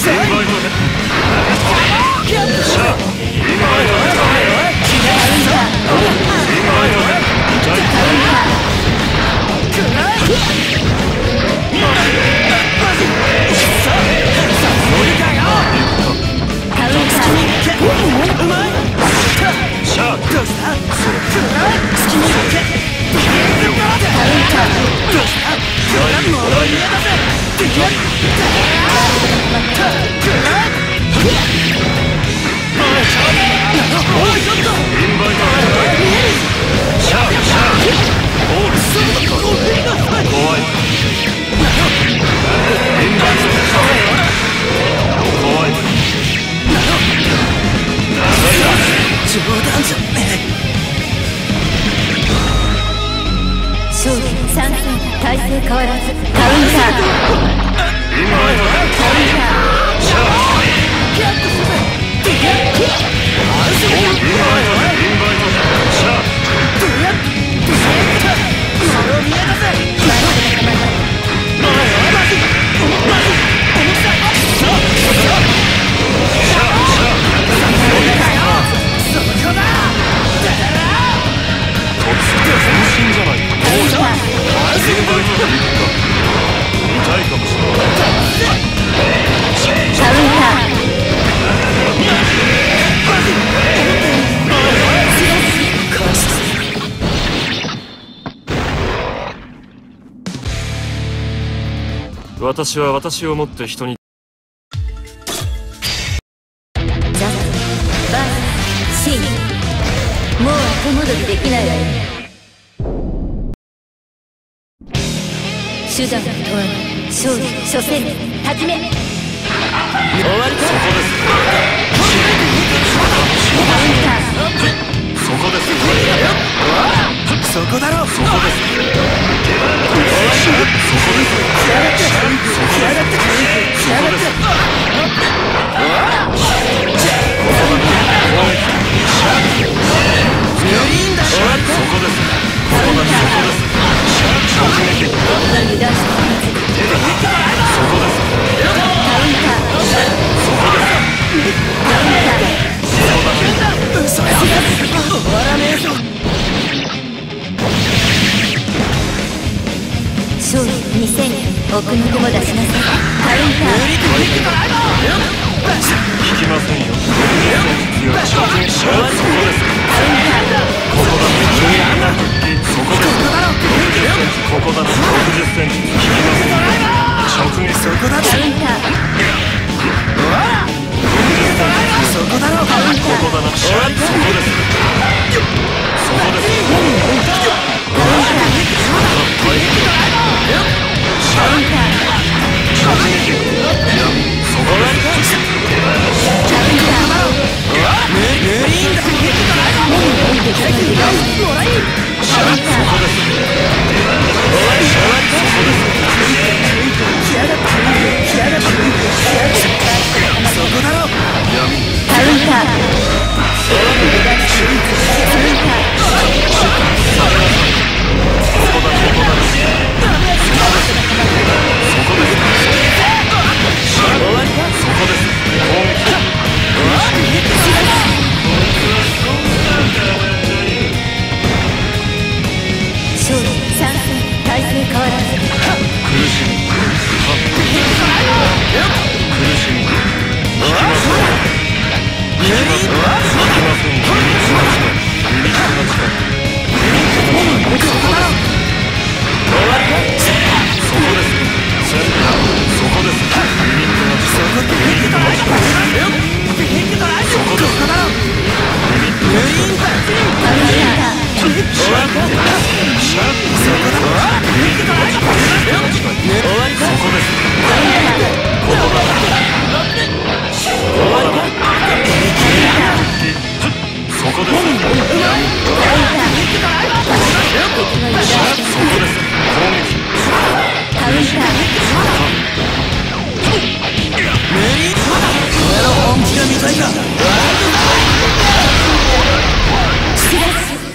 ター勝利3戦体勢変わらずカウンターカウンタ私は私をもって人にザ・バーシンもう後戻りできないわよ。手段は問わない勝利初戦始め。終わりか。カウンターそこです。そこだろ。そこです勝利2000奥の手も出しなさい。カウンター引きませんよ。そこです。ここだ。60センチ。引きませんよ。直撃。そこだ。カウンター60センチ。そこだろ。ここだな。そこです。そこです。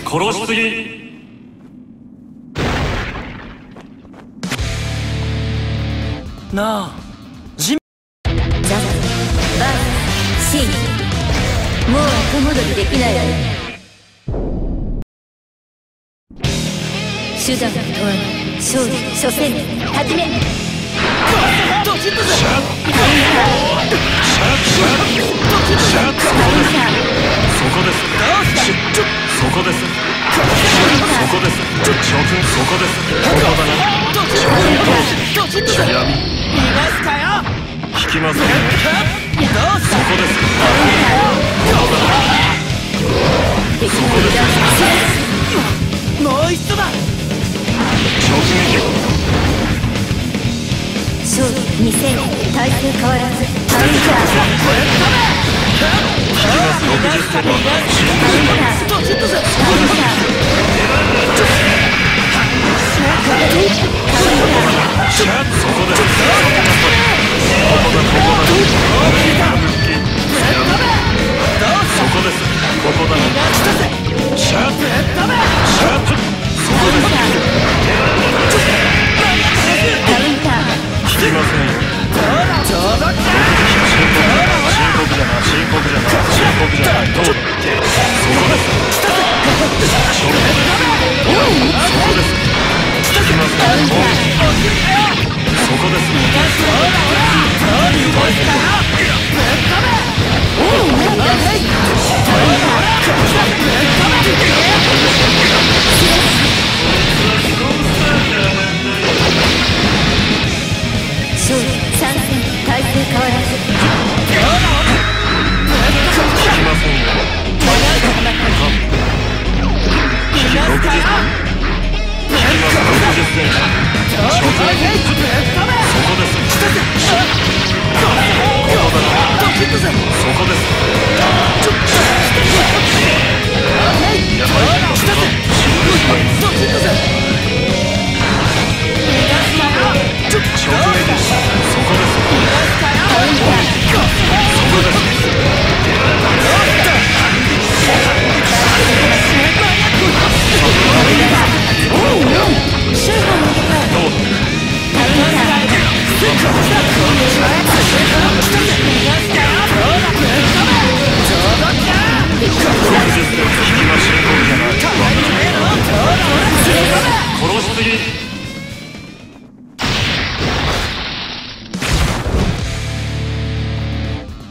殺しすぎ。なあザ・バーシンもう後戻りできないわよ。手段は問わない勝利初戦始め。カウンターそこです。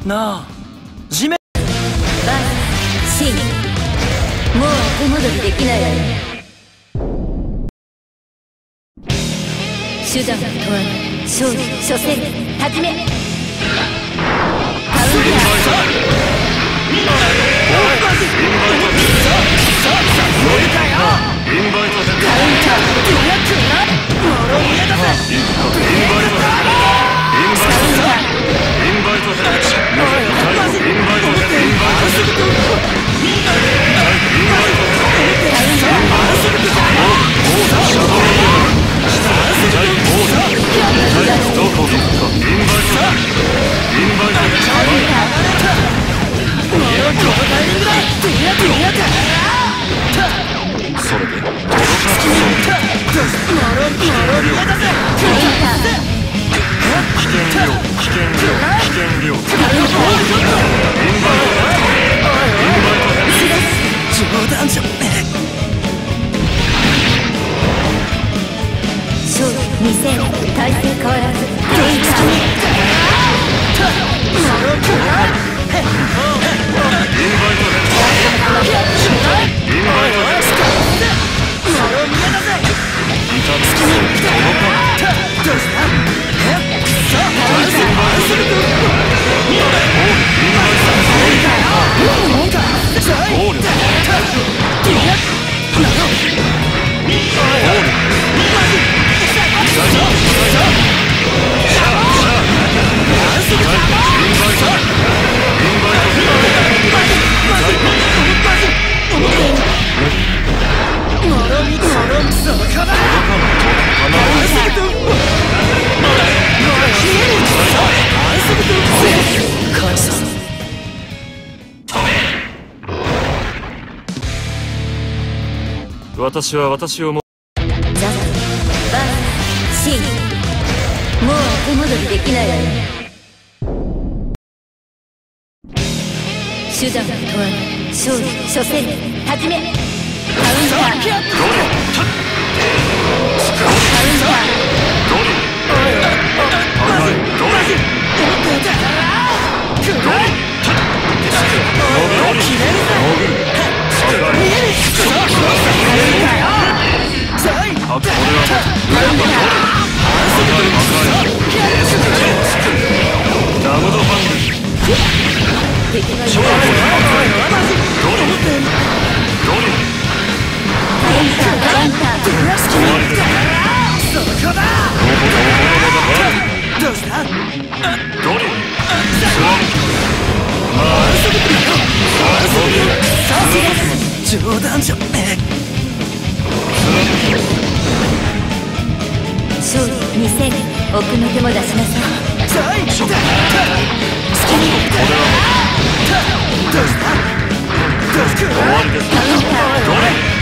なあ地面バイシンもう後戻りできないわよ。手段は問わない勝利初戦始め。カウンター冗談じゃねえ。勝利2戦体勢変わらず私は私をもザ・バン・シンもう後戻りできないわよ。手段は問わない勝利初戦始め。カウンターカウンター冗談じゃねえ。勝利2000奥の手も出しなさい。好きにどうした終わりです。カウンター終わりです。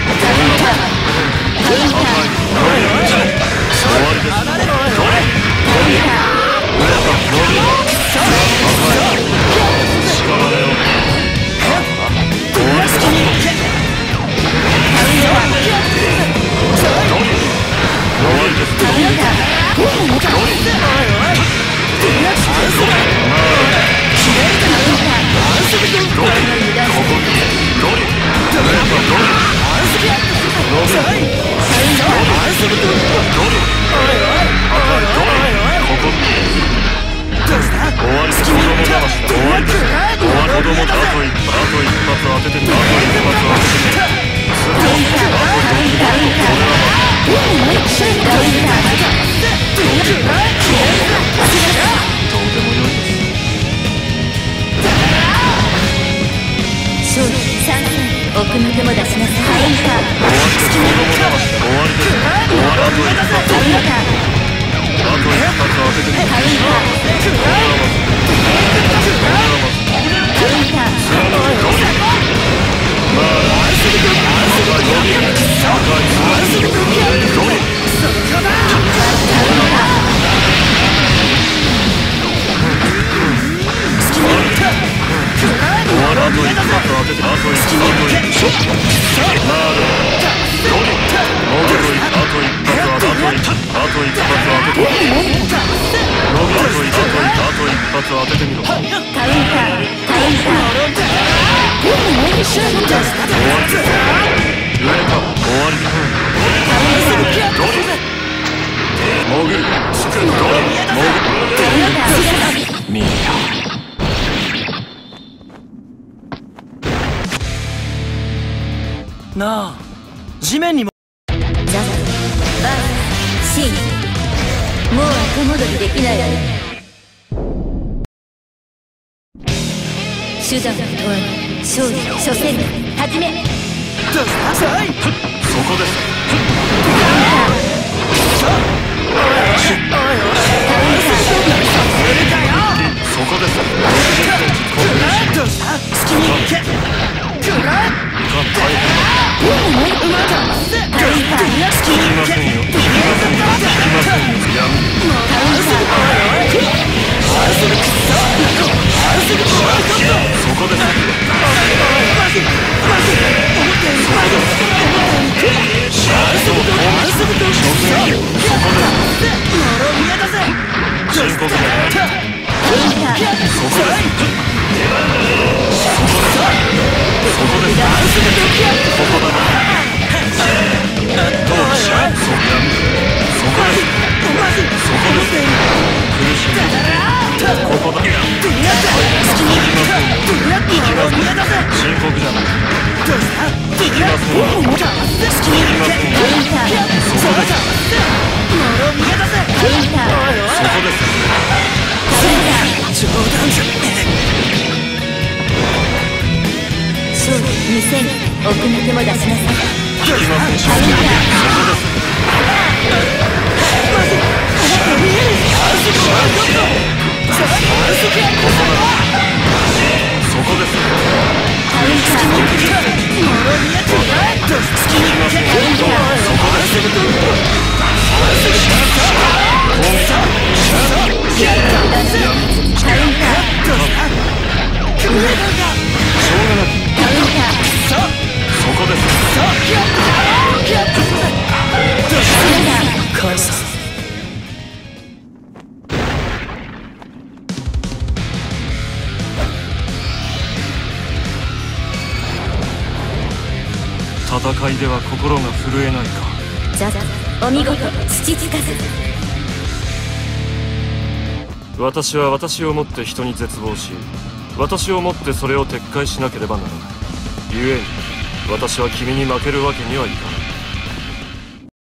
奥の手も出しなさい。なあ、地面にもザザバーシーン、もう後戻りできないわね。手段を問わぬ勝利初戦始め。どうしたそこです。そこです。どうした好きに行け。奥の手も出しなさい。戦いでは心が震えないか。ザザお見事土つかず。私は私をもって人に絶望し、私をもってそれを撤回しなければならない。故に私は君に負けるわけにはいかない。